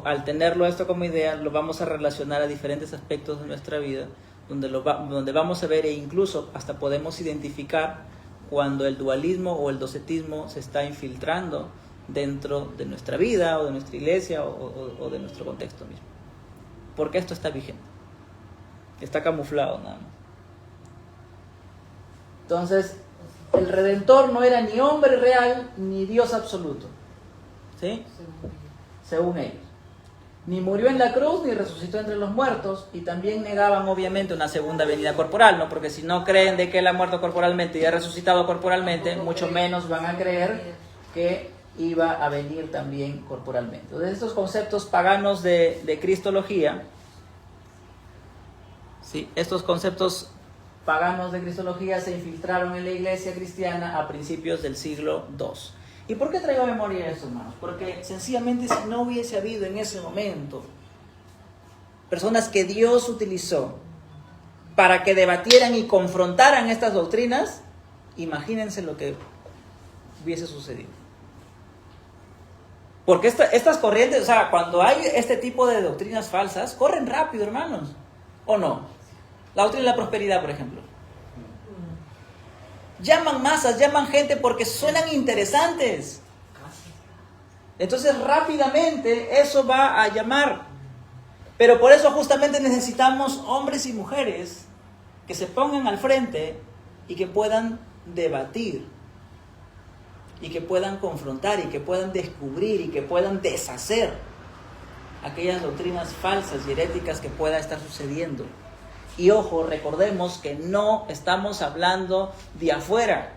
al tenerlo esto como idea, lo vamos a relacionar a diferentes aspectos de nuestra vida, donde vamos a ver e incluso hasta podemos identificar cuando el dualismo o el docetismo se está infiltrando dentro de nuestra vida o de nuestra iglesia o de nuestro contexto mismo. Porque esto está vigente, está camuflado nada más. Entonces, el Redentor no era ni hombre real ni Dios absoluto, ¿sí? Según ellos. Ni murió en la cruz ni resucitó entre los muertos, y también negaban obviamente una segunda venida corporal, ¿no? Porque si no creen de que Él ha muerto corporalmente y ha resucitado corporalmente, mucho menos van a creer que iba a venir también corporalmente. Entonces, estos conceptos paganos de cristología, ¿sí?, estos conceptos paganos de cristología se infiltraron en la iglesia cristiana a principios del siglo II. ¿Y por qué traigo a memoria eso, hermanos? Porque sencillamente si no hubiese habido en ese momento personas que Dios utilizó para que debatieran y confrontaran estas doctrinas, imagínense lo que hubiese sucedido. Porque estas corrientes, o sea, cuando hay este tipo de doctrinas falsas, corren rápido, hermanos, ¿o no? La doctrina de la prosperidad, por ejemplo. Llaman masas, llaman gente porque suenan interesantes. Entonces rápidamente eso va a llamar. Pero por eso justamente necesitamos hombres y mujeres que se pongan al frente y que puedan debatir, y que puedan confrontar, y que puedan descubrir, y que puedan deshacer aquellas doctrinas falsas y heréticas que pueda estar sucediendo. Y ojo, recordemos que no estamos hablando de afuera.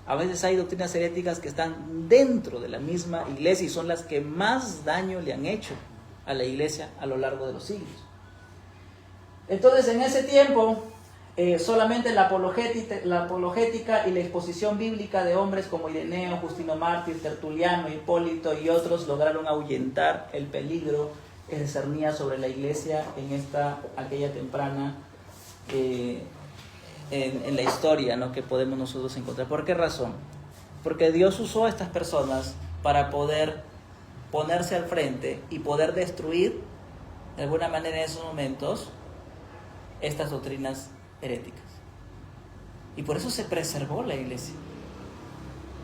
A veces hay doctrinas heréticas que están dentro de la misma iglesia y son las que más daño le han hecho a la iglesia a lo largo de los siglos. Entonces, en ese tiempo, solamente la apologética y la exposición bíblica de hombres como Ireneo, Justino Mártir, Tertuliano, Hipólito y otros lograron ahuyentar el peligro que se cernía sobre la iglesia en aquella temprana en la historia, ¿no?, que podemos nosotros encontrar. ¿Por qué razón? Porque Dios usó a estas personas para poder ponerse al frente y poder destruir de alguna manera en esos momentos estas doctrinas heréticas. Y por eso se preservó la iglesia.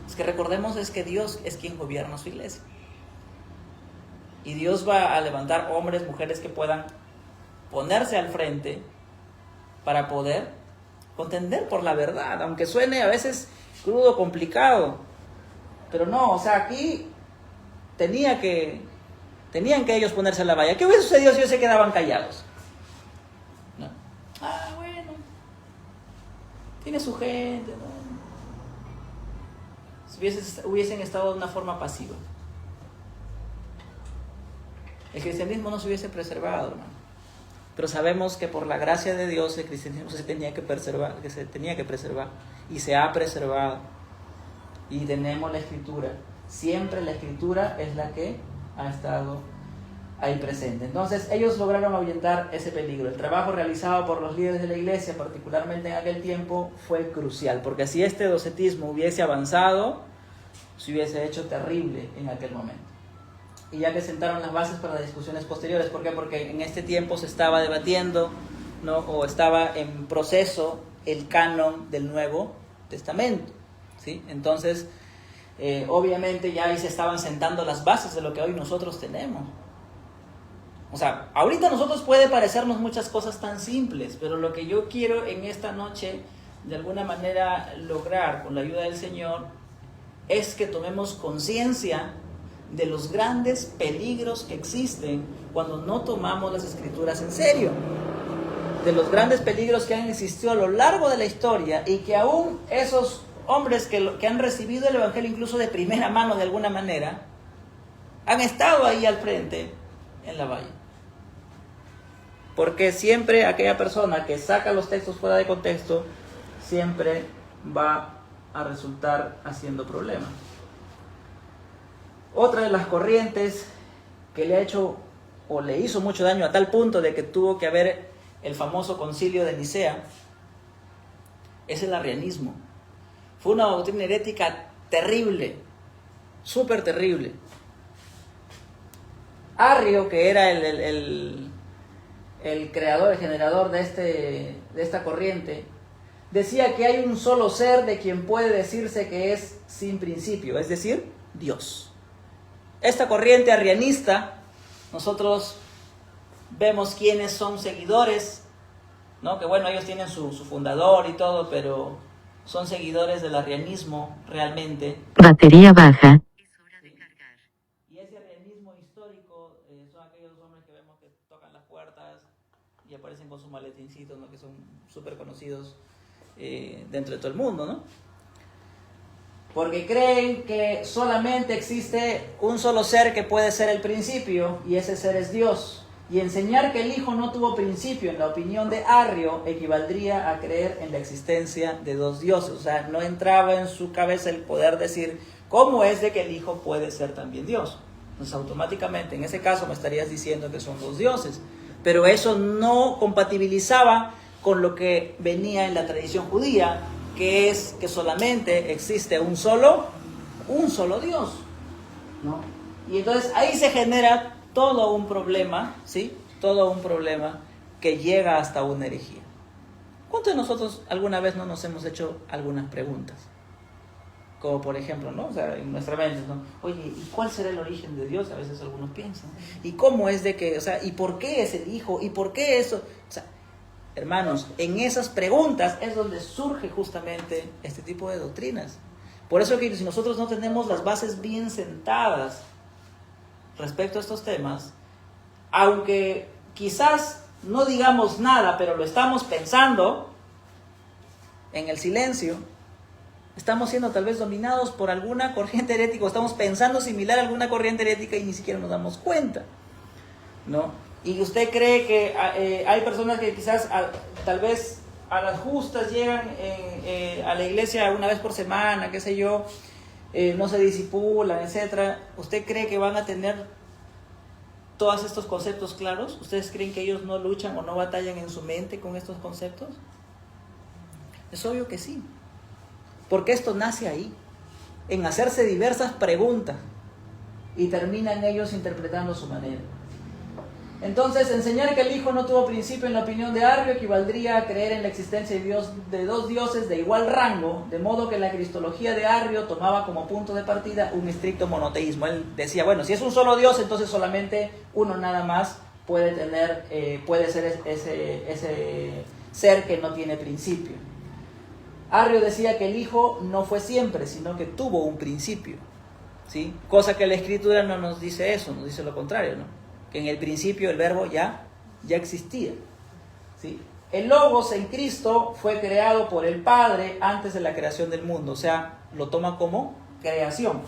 Es que recordemos es que Dios es quien gobierna su iglesia. Y Dios va a levantar hombres, mujeres que puedan ponerse al frente para poder contender por la verdad, aunque suene a veces crudo, complicado. Pero no, o sea, aquí tenían que ellos ponerse a la valla. ¿Qué hubiese sucedido si ellos se quedaban callados? ¿No? Bueno, tiene su gente, ¿no? Si hubiesen estado de una forma pasiva, el cristianismo no se hubiese preservado, hermano. Pero sabemos que por la gracia de Dios el cristianismo se tenía que preservar, y se ha preservado. Y tenemos la Escritura. Siempre la Escritura es la que ha estado ahí presente. Entonces ellos lograron ahuyentar ese peligro. El trabajo realizado por los líderes de la iglesia, particularmente en aquel tiempo, fue crucial, porque si este docetismo hubiese avanzado, se hubiese hecho terrible en aquel momento. Y ya que sentaron las bases para las discusiones posteriores. ¿Por qué? Porque en este tiempo se estaba debatiendo, ¿no? O estaba en proceso el canon del Nuevo Testamento, ¿sí? Entonces, obviamente ya ahí se estaban sentando las bases de lo que hoy nosotros tenemos. O sea, ahorita a nosotros puede parecernos muchas cosas tan simples, pero lo que yo quiero en esta noche, de alguna manera, lograr con la ayuda del Señor, es que tomemos conciencia de los grandes peligros que existen cuando no tomamos las Escrituras en serio, de los grandes peligros que han existido a lo largo de la historia y que aún esos hombres que han recibido el Evangelio incluso de primera mano de alguna manera, han estado ahí al frente en la valla. Porque siempre aquella persona que saca los textos fuera de contexto, siempre va a resultar haciendo problemas. Otra de las corrientes que le ha hecho o le hizo mucho daño a tal punto de que tuvo que haber el famoso concilio de Nicea es el arrianismo. Fue una doctrina herética terrible, súper terrible. Arrio, que era el creador, el generador de esta corriente, decía que hay un solo ser de quien puede decirse que es sin principio, es decir, Dios. Esta corriente arrianista, nosotros vemos quiénes son seguidores, ¿no? Que bueno, ellos tienen su fundador y todo, pero son seguidores del arrianismo realmente. Batería baja. Y ese arrianismo histórico son aquellos hombres que vemos que tocan las puertas y aparecen con sus maletincitos, ¿no? Que son súper conocidos dentro de todo el mundo, ¿no? Porque creen que solamente existe un solo ser que puede ser el principio, y ese ser es Dios. Y enseñar que el Hijo no tuvo principio, en la opinión de Arrio, equivaldría a creer en la existencia de dos dioses. O sea, no entraba en su cabeza el poder decir, ¿cómo es de que el Hijo puede ser también Dios? Entonces automáticamente, en ese caso, me estarías diciendo que son dos dioses. Pero eso no compatibilizaba con lo que venía en la tradición judía, que es que solamente existe un solo Dios, ¿no? Y entonces ahí se genera todo un problema, ¿sí? Todo un problema que llega hasta una herejía. ¿Cuántos de nosotros alguna vez no nos hemos hecho algunas preguntas? Como por ejemplo, ¿no? O sea, en nuestra mente, ¿no? Oye, ¿y cuál será el origen de Dios? A veces algunos piensan. ¿Y cómo es de que, o sea, y por qué es el Hijo? ¿Y por qué eso? O sea, hermanos, en esas preguntas es donde surge justamente este tipo de doctrinas. Por eso que si nosotros no tenemos las bases bien sentadas respecto a estos temas, aunque quizás no digamos nada, pero lo estamos pensando en el silencio, estamos siendo tal vez dominados por alguna corriente herética, o estamos pensando similar a alguna corriente herética y ni siquiera nos damos cuenta, ¿no? Y usted cree que hay personas que quizás tal vez a las justas llegan a la iglesia una vez por semana, qué sé yo, no se disipulan, etcétera. ¿Usted cree que van a tener todos estos conceptos claros? ¿Ustedes creen que ellos no luchan o no batallan en su mente con estos conceptos? Es obvio que sí, porque esto nace ahí, en hacerse diversas preguntas y terminan ellos interpretando a su manera. Entonces, enseñar que el Hijo no tuvo principio en la opinión de Arrio equivaldría a creer en la existencia de dos dioses de igual rango, de modo que la cristología de Arrio tomaba como punto de partida un estricto monoteísmo. Él decía, bueno, si es un solo Dios, entonces solamente uno nada más puede ser ese ser que no tiene principio. Arrio decía que el Hijo no fue siempre, sino que tuvo un principio, ¿sí? Cosa que la Escritura no nos dice eso, nos dice lo contrario, ¿no? Que en el principio el verbo ya existía, ¿sí? El Logos en Cristo fue creado por el Padre antes de la creación del mundo, o sea, lo toma como creación.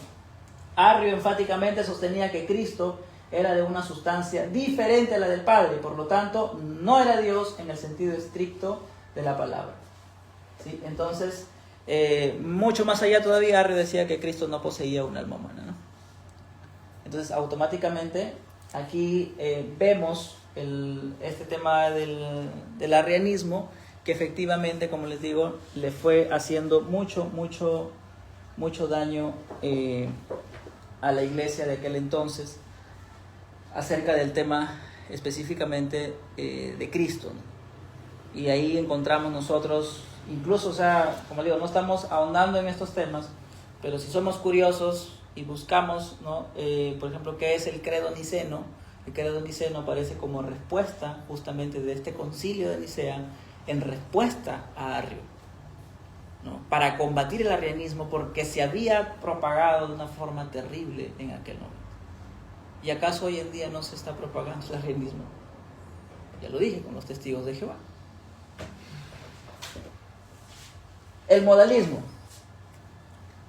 Arrio enfáticamente sostenía que Cristo era de una sustancia diferente a la del Padre, por lo tanto no era Dios en el sentido estricto de la palabra. ¿Sí? Entonces, mucho más allá todavía, Arrio decía que Cristo no poseía un alma humana, ¿no? Entonces, automáticamente, aquí vemos este tema del arrianismo, que efectivamente, como les digo, le fue haciendo mucho daño a la iglesia de aquel entonces, acerca del tema específicamente de Cristo, ¿no? Y ahí encontramos nosotros, incluso, o sea, como digo, no estamos ahondando en estos temas, pero si somos curiosos y buscamos, ¿no? Por ejemplo, ¿qué es el credo niceno? El credo niceno aparece como respuesta justamente de este concilio de Nicea, en respuesta a Arrio, ¿no? Para combatir el arrianismo, porque se había propagado de una forma terrible en aquel momento. ¿Y acaso hoy en día no se está propagando el arrianismo? Ya lo dije con los testigos de Jehová. El modalismo.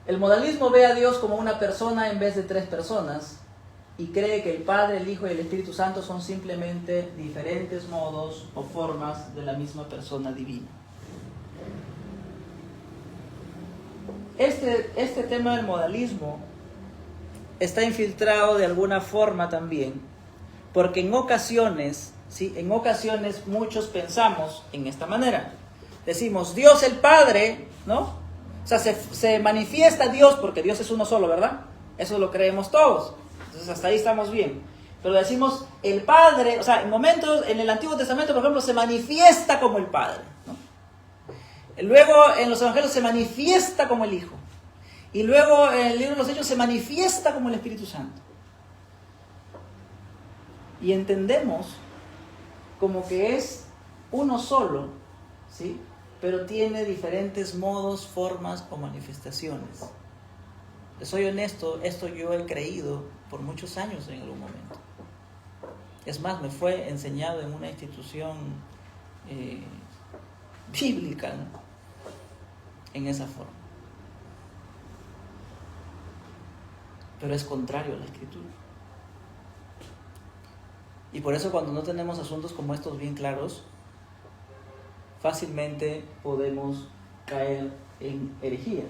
El modalismo ve a Dios como una persona en vez de tres personas y cree que el Padre, el Hijo y el Espíritu Santo son simplemente diferentes modos o formas de la misma persona divina. Este tema del modalismo está infiltrado de alguna forma también, porque en ocasiones, ¿sí? En ocasiones muchos pensamos en esta manera. Decimos, Dios el Padre, ¿no? O sea, se manifiesta Dios porque Dios es uno solo, ¿verdad? Eso lo creemos todos. Entonces hasta ahí estamos bien. Pero decimos, el Padre, o sea, en momentos, en el Antiguo Testamento, por ejemplo, se manifiesta como el Padre, ¿no? Luego en los Evangelios se manifiesta como el Hijo. Y luego en el libro de los Hechos se manifiesta como el Espíritu Santo. Y entendemos como que es uno solo, ¿sí? Pero tiene diferentes modos, formas o manifestaciones. Soy honesto, esto yo he creído por muchos años en algún momento. Es más, me fue enseñado en una institución bíblica, ¿no? En esa forma. Pero es contrario a la Escritura. Y por eso cuando no tenemos asuntos como estos bien claros, fácilmente podemos caer en herejías.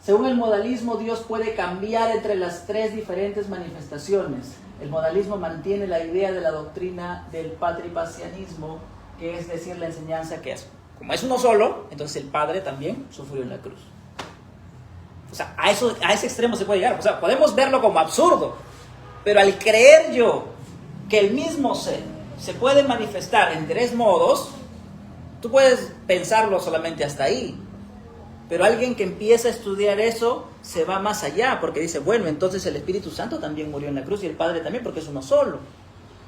Según el modalismo, Dios puede cambiar entre las tres diferentes manifestaciones. El modalismo mantiene la idea de la doctrina del patripacianismo, que es decir, la enseñanza que es, como es uno solo, entonces el Padre también sufrió en la cruz. O sea, a ese extremo se puede llegar. O sea, podemos verlo como absurdo, pero al creer yo que el mismo ser se puede manifestar en tres modos, tú puedes pensarlo solamente hasta ahí. Pero alguien que empieza a estudiar eso se va más allá, porque dice, bueno, entonces el Espíritu Santo también murió en la cruz y el Padre también, porque es uno solo.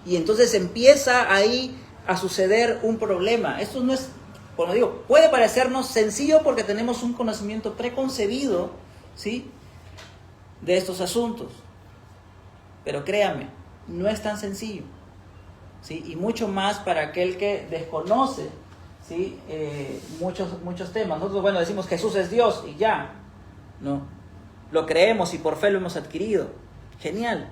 Y entonces empieza ahí a suceder un problema. Esto no es, como digo, puede parecernos sencillo porque tenemos un conocimiento preconcebido, ¿sí?, de estos asuntos. Pero créame, no es tan sencillo, ¿sí? Y mucho más para aquel que desconoce, ¿sí? Muchos temas. Nosotros, bueno, decimos Jesús es Dios y ya, ¿no? Lo creemos y por fe lo hemos adquirido. Genial.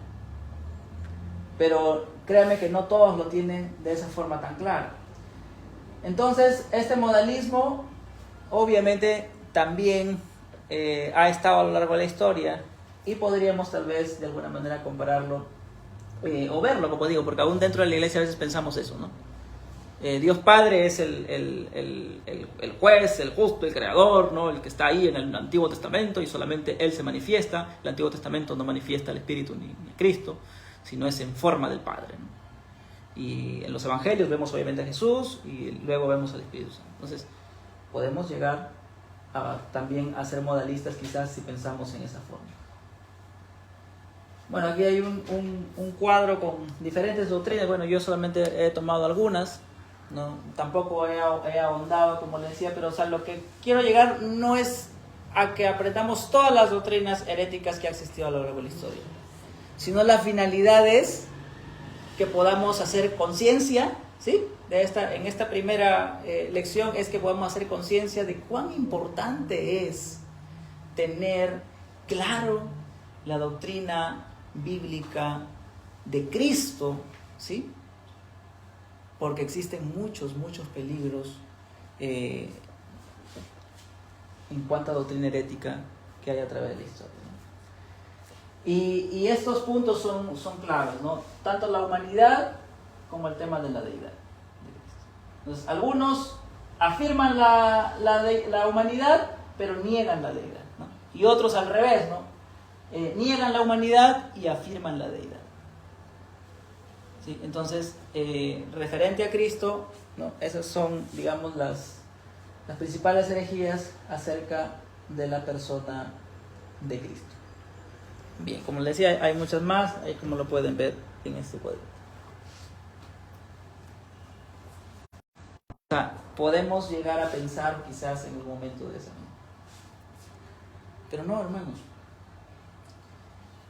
Pero créanme que no todos lo tienen de esa forma tan clara. Entonces, este modalismo, obviamente, también ha estado a lo largo de la historia y podríamos tal vez de alguna manera compararlo o verlo, como digo, porque aún dentro de la iglesia a veces pensamos eso, ¿no? Dios Padre es el juez, el justo, el creador, ¿no? El que está ahí en el Antiguo Testamento y solamente Él se manifiesta. El Antiguo Testamento no manifiesta el Espíritu ni Cristo, sino es en forma del Padre, ¿no? Y en los Evangelios vemos obviamente a Jesús y luego vemos al Espíritu Santo. Entonces podemos llegar también a ser modalistas quizás si pensamos en esa forma. Bueno, aquí hay un cuadro con diferentes doctrinas. Bueno, yo solamente he tomado algunas, ¿no? Tampoco he ahondado, como les decía, pero o sea, lo que quiero llegar no es a que aprendamos todas las doctrinas heréticas que han existido a lo largo de la historia, sino la finalidad es que podamos hacer conciencia, ¿sí? En esta primera lección es que podamos hacer conciencia de cuán importante es tener claro la doctrina bíblica de Cristo, ¿sí? Porque existen muchos peligros en cuanto a doctrina herética que hay a través de la historia, ¿no? Y estos puntos son claves, ¿no? Tanto la humanidad como el tema de la deidad. Entonces, algunos afirman la humanidad, pero niegan la deidad, ¿no? Y otros al revés, ¿no? Niegan la humanidad y afirman la deidad. ¿Sí? Entonces, referente a Cristo, ¿no? Esas son, digamos, las principales herejías acerca de la persona de Cristo. Bien, como les decía, hay muchas más, ahí como lo pueden ver en este cuadro. O sea, podemos llegar a pensar quizás en un momento de esa manera. Pero no, hermanos.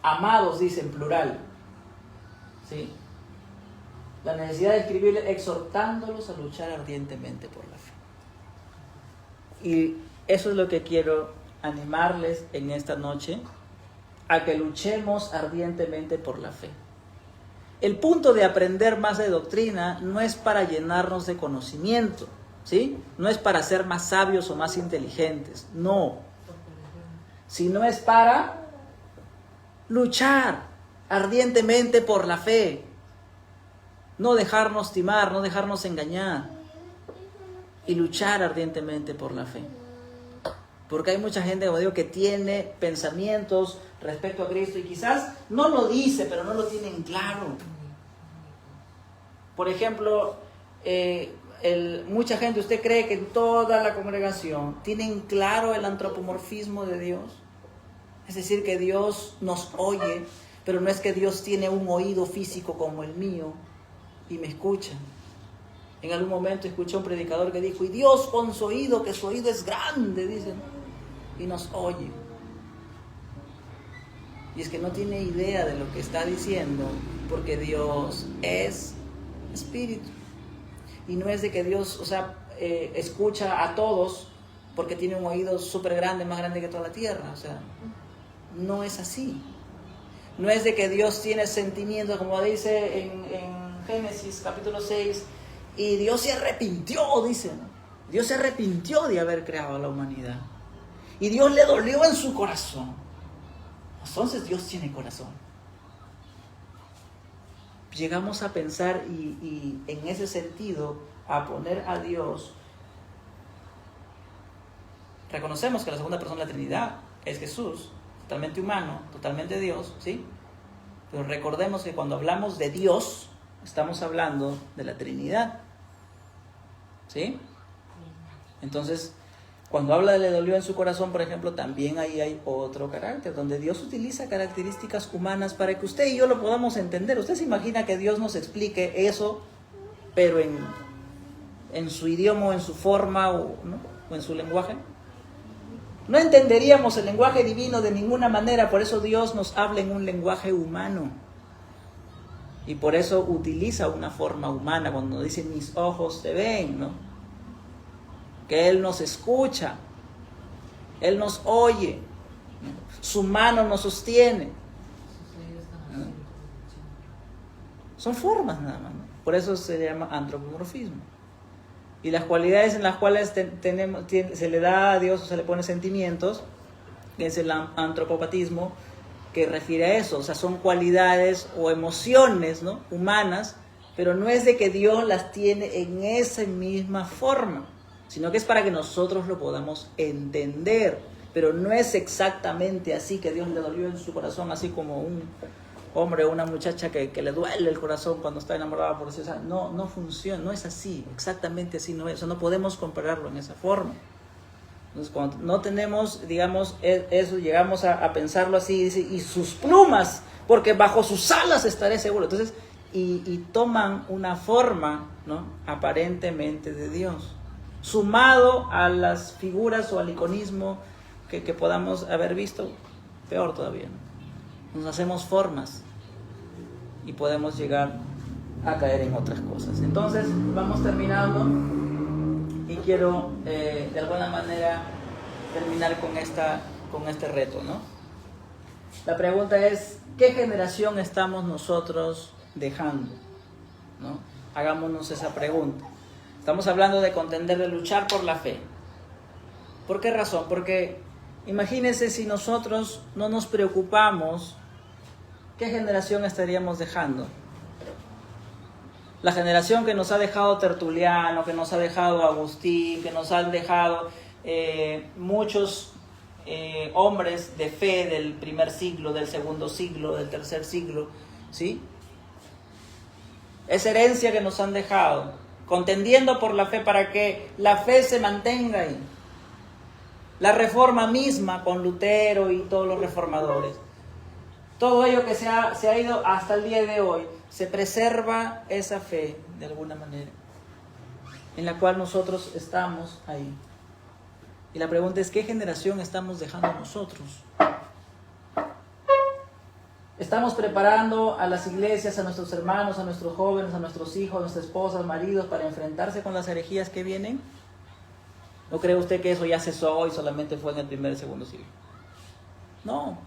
Amados, dice en plural. ¿Sí? La necesidad de escribir exhortándolos a luchar ardientemente por la fe. Y eso es lo que quiero animarles en esta noche, a que luchemos ardientemente por la fe. El punto de aprender más de doctrina no es para llenarnos de conocimiento, ¿sí? No es para ser más sabios o más inteligentes, no. Sino es para luchar ardientemente por la fe. No dejarnos timar, no dejarnos engañar. Y luchar ardientemente por la fe. Porque hay mucha gente, como digo, que tiene pensamientos respecto a Cristo y quizás no lo dice, pero no lo tienen claro. Por ejemplo, mucha gente, ¿usted cree que en toda la congregación tienen claro el antropomorfismo de Dios? Es decir, que Dios nos oye, pero no es que Dios tiene un oído físico como el mío y me escucha. En algún momento escuché a un predicador que dijo, y Dios con su oído, que su oído es grande, dicen, y nos oye. Y es que no tiene idea de lo que está diciendo, porque Dios es espíritu. Y no es de que Dios, escucha a todos porque tiene un oído súper grande, más grande que toda la tierra. O sea, no es así. No es de que Dios tiene sentimientos, como dice en Génesis capítulo 6, y Dios se arrepintió, dice, ¿no? Dios se arrepintió de haber creado a la humanidad. Y Dios le dolió en su corazón. Entonces Dios tiene corazón. Llegamos a pensar y en ese sentido a poner a Dios. Reconocemos que la segunda persona de la Trinidad es Jesús, totalmente humano, totalmente Dios, ¿sí? Pero recordemos que cuando hablamos de Dios, estamos hablando de la Trinidad, ¿sí? Entonces, cuando habla de le dolió en su corazón, por ejemplo, también ahí hay otro carácter, donde Dios utiliza características humanas para que usted y yo lo podamos entender. ¿Usted se imagina que Dios nos explique eso, pero en su idioma o en su forma o en su lenguaje? No entenderíamos el lenguaje divino de ninguna manera, por eso Dios nos habla en un lenguaje humano. Y por eso utiliza una forma humana, cuando dice mis ojos te ven, ¿no? Que Él nos escucha, Él nos oye, ¿no? Su mano nos sostiene, ¿no? Son formas nada más, ¿no? Por eso se llama antropomorfismo. Y las cualidades en las cuales se le da a Dios o se le pone sentimientos, que es el antropopatismo, que refiere a eso. O sea, son cualidades o emociones, ¿no? Humanas, pero no es de que Dios las tiene en esa misma forma, sino que es para que nosotros lo podamos entender. Pero no es exactamente así, que Dios le dolió en su corazón, así como un hombre o una muchacha que le duele el corazón cuando está enamorada por eso. O sea, no funciona, no es así, exactamente así no es. O sea, no podemos compararlo en esa forma. Entonces, cuando no tenemos, digamos, eso, llegamos a pensarlo así, dice, y sus plumas, porque bajo sus alas estaré seguro. Entonces, y toman una forma, ¿no?, aparentemente de Dios, sumado a las figuras o al iconismo que podamos haber visto, peor todavía, ¿no? Nos hacemos formas y podemos llegar a caer en otras cosas. Entonces, vamos terminando y quiero de alguna manera terminar con este reto, ¿no? La pregunta es, ¿qué generación estamos nosotros dejando? ¿No? Hagámonos esa pregunta. Estamos hablando de contender, de luchar por la fe. ¿Por qué razón? Porque imagínense si nosotros no nos preocupamos, ¿qué generación estaríamos dejando? La generación que nos ha dejado Tertuliano, que nos ha dejado Agustín, que nos han dejado muchos hombres de fe del primer siglo, del segundo siglo, del tercer siglo, ¿sí? Esa herencia que nos han dejado, contendiendo por la fe para que la fe se mantenga ahí. La reforma misma con Lutero y todos los reformadores. Todo ello que se ha ido hasta el día de hoy, se preserva esa fe de alguna manera, en la cual nosotros estamos ahí. Y la pregunta es, ¿qué generación estamos dejando nosotros? ¿Estamos preparando a las iglesias, a nuestros hermanos, a nuestros jóvenes, a nuestros hijos, a nuestras esposas, maridos, para enfrentarse con las herejías que vienen? ¿No cree usted que eso ya cesó y solamente fue en el primer y segundo siglo? No.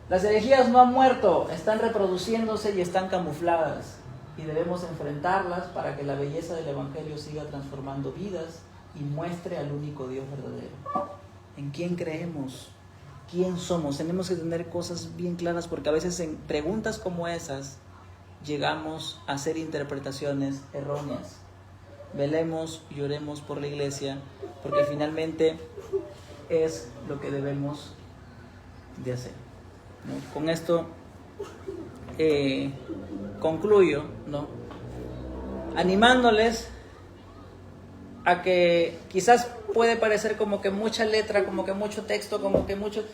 Las herejías no han muerto, están reproduciéndose y están camufladas. Y debemos enfrentarlas para que la belleza del Evangelio siga transformando vidas y muestre al único Dios verdadero. ¿En quién creemos? ¿Quién somos? Tenemos que tener cosas bien claras, porque a veces en preguntas como esas llegamos a hacer interpretaciones erróneas. Velemos y oremos por la iglesia, porque finalmente es lo que debemos de hacer, ¿no? Con esto concluyo, ¿no? Animándoles a que quizás puede parecer como que mucha letra, como que mucho texto, como que mucho...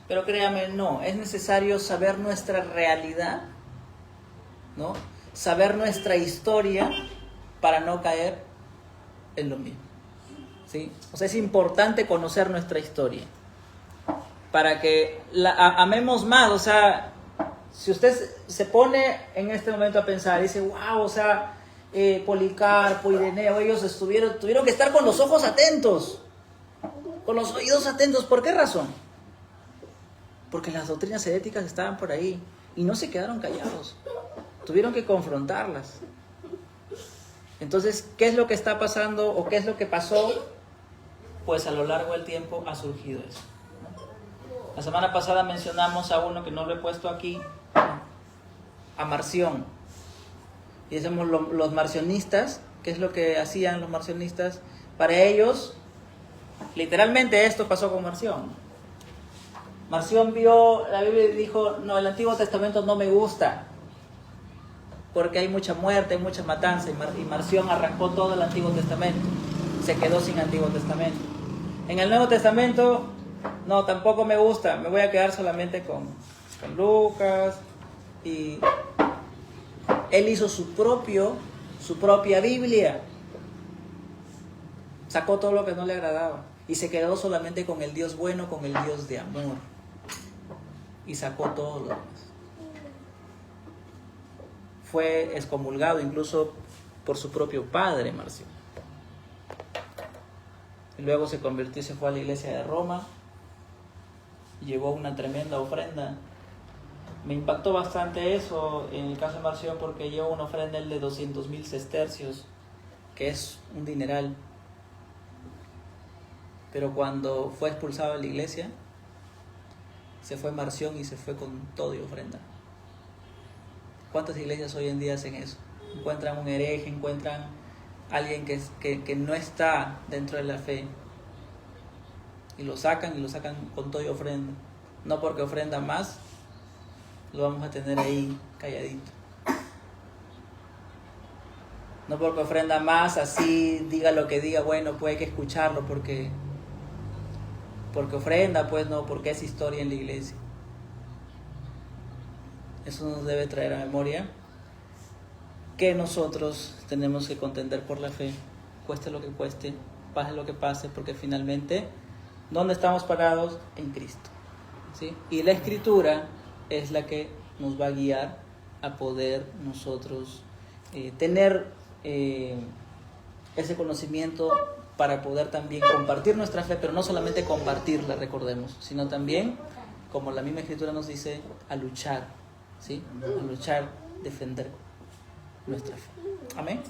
Pero créame, no, es necesario saber nuestra realidad, ¿no? Saber nuestra historia para no caer en lo mismo, ¿sí? O sea, es importante conocer nuestra historia para que la amemos más. O sea, si usted se pone en este momento a pensar y dice, wow, o sea, Policarpo, Ireneo, ellos tuvieron que estar con los ojos atentos, con los oídos atentos. ¿Por qué razón? Porque las doctrinas heréticas estaban por ahí y no se quedaron callados, tuvieron que confrontarlas. Entonces, ¿qué es lo que está pasando o qué es lo que pasó? Pues a lo largo del tiempo ha surgido eso, ¿no? La semana pasada mencionamos a uno que no lo he puesto aquí, a Marción. Y decimos los marcionistas, ¿qué es lo que hacían los marcionistas? Para ellos, literalmente esto pasó con Marción. Marción vio la Biblia y dijo, no, el Antiguo Testamento no me gusta, porque hay mucha muerte, hay mucha matanza, y Marción arrancó todo el Antiguo Testamento, se quedó sin Antiguo Testamento. En el Nuevo Testamento, no, tampoco me gusta, me voy a quedar solamente con Lucas, y él hizo su propia Biblia, sacó todo lo que no le agradaba, y se quedó solamente con el Dios bueno, con el Dios de amor, y sacó todo lo demás. Fue excomulgado incluso por su propio padre, Marción. Y luego se convirtió y se fue a la iglesia de Roma. Llevó una tremenda ofrenda. Me impactó bastante eso en el caso de Marción, porque llevó una ofrenda de 200,000 sestercios, que es un dineral. Pero cuando fue expulsado de la iglesia, se fue Marción y se fue con todo y ofrenda. ¿Cuántas iglesias hoy en día hacen eso? Encuentran un hereje, encuentran a alguien que no está dentro de la fe, y lo sacan con todo y ofrenda. No porque ofrenda más, lo vamos a tener ahí calladito. No porque ofrenda más, así diga lo que diga, bueno, pues hay que escucharlo porque ofrenda, pues no, porque es historia en la iglesia. Eso nos debe traer a memoria que nosotros tenemos que contender por la fe, cueste lo que cueste, pase lo que pase, porque finalmente, ¿dónde estamos parados? En Cristo, ¿sí? Y la Escritura es la que nos va a guiar a poder nosotros tener ese conocimiento para poder también compartir nuestra fe, pero no solamente compartirla, recordemos, sino también como la misma escritura nos dice, a luchar, ¿sí? A luchar, defender nuestra fe. Amén.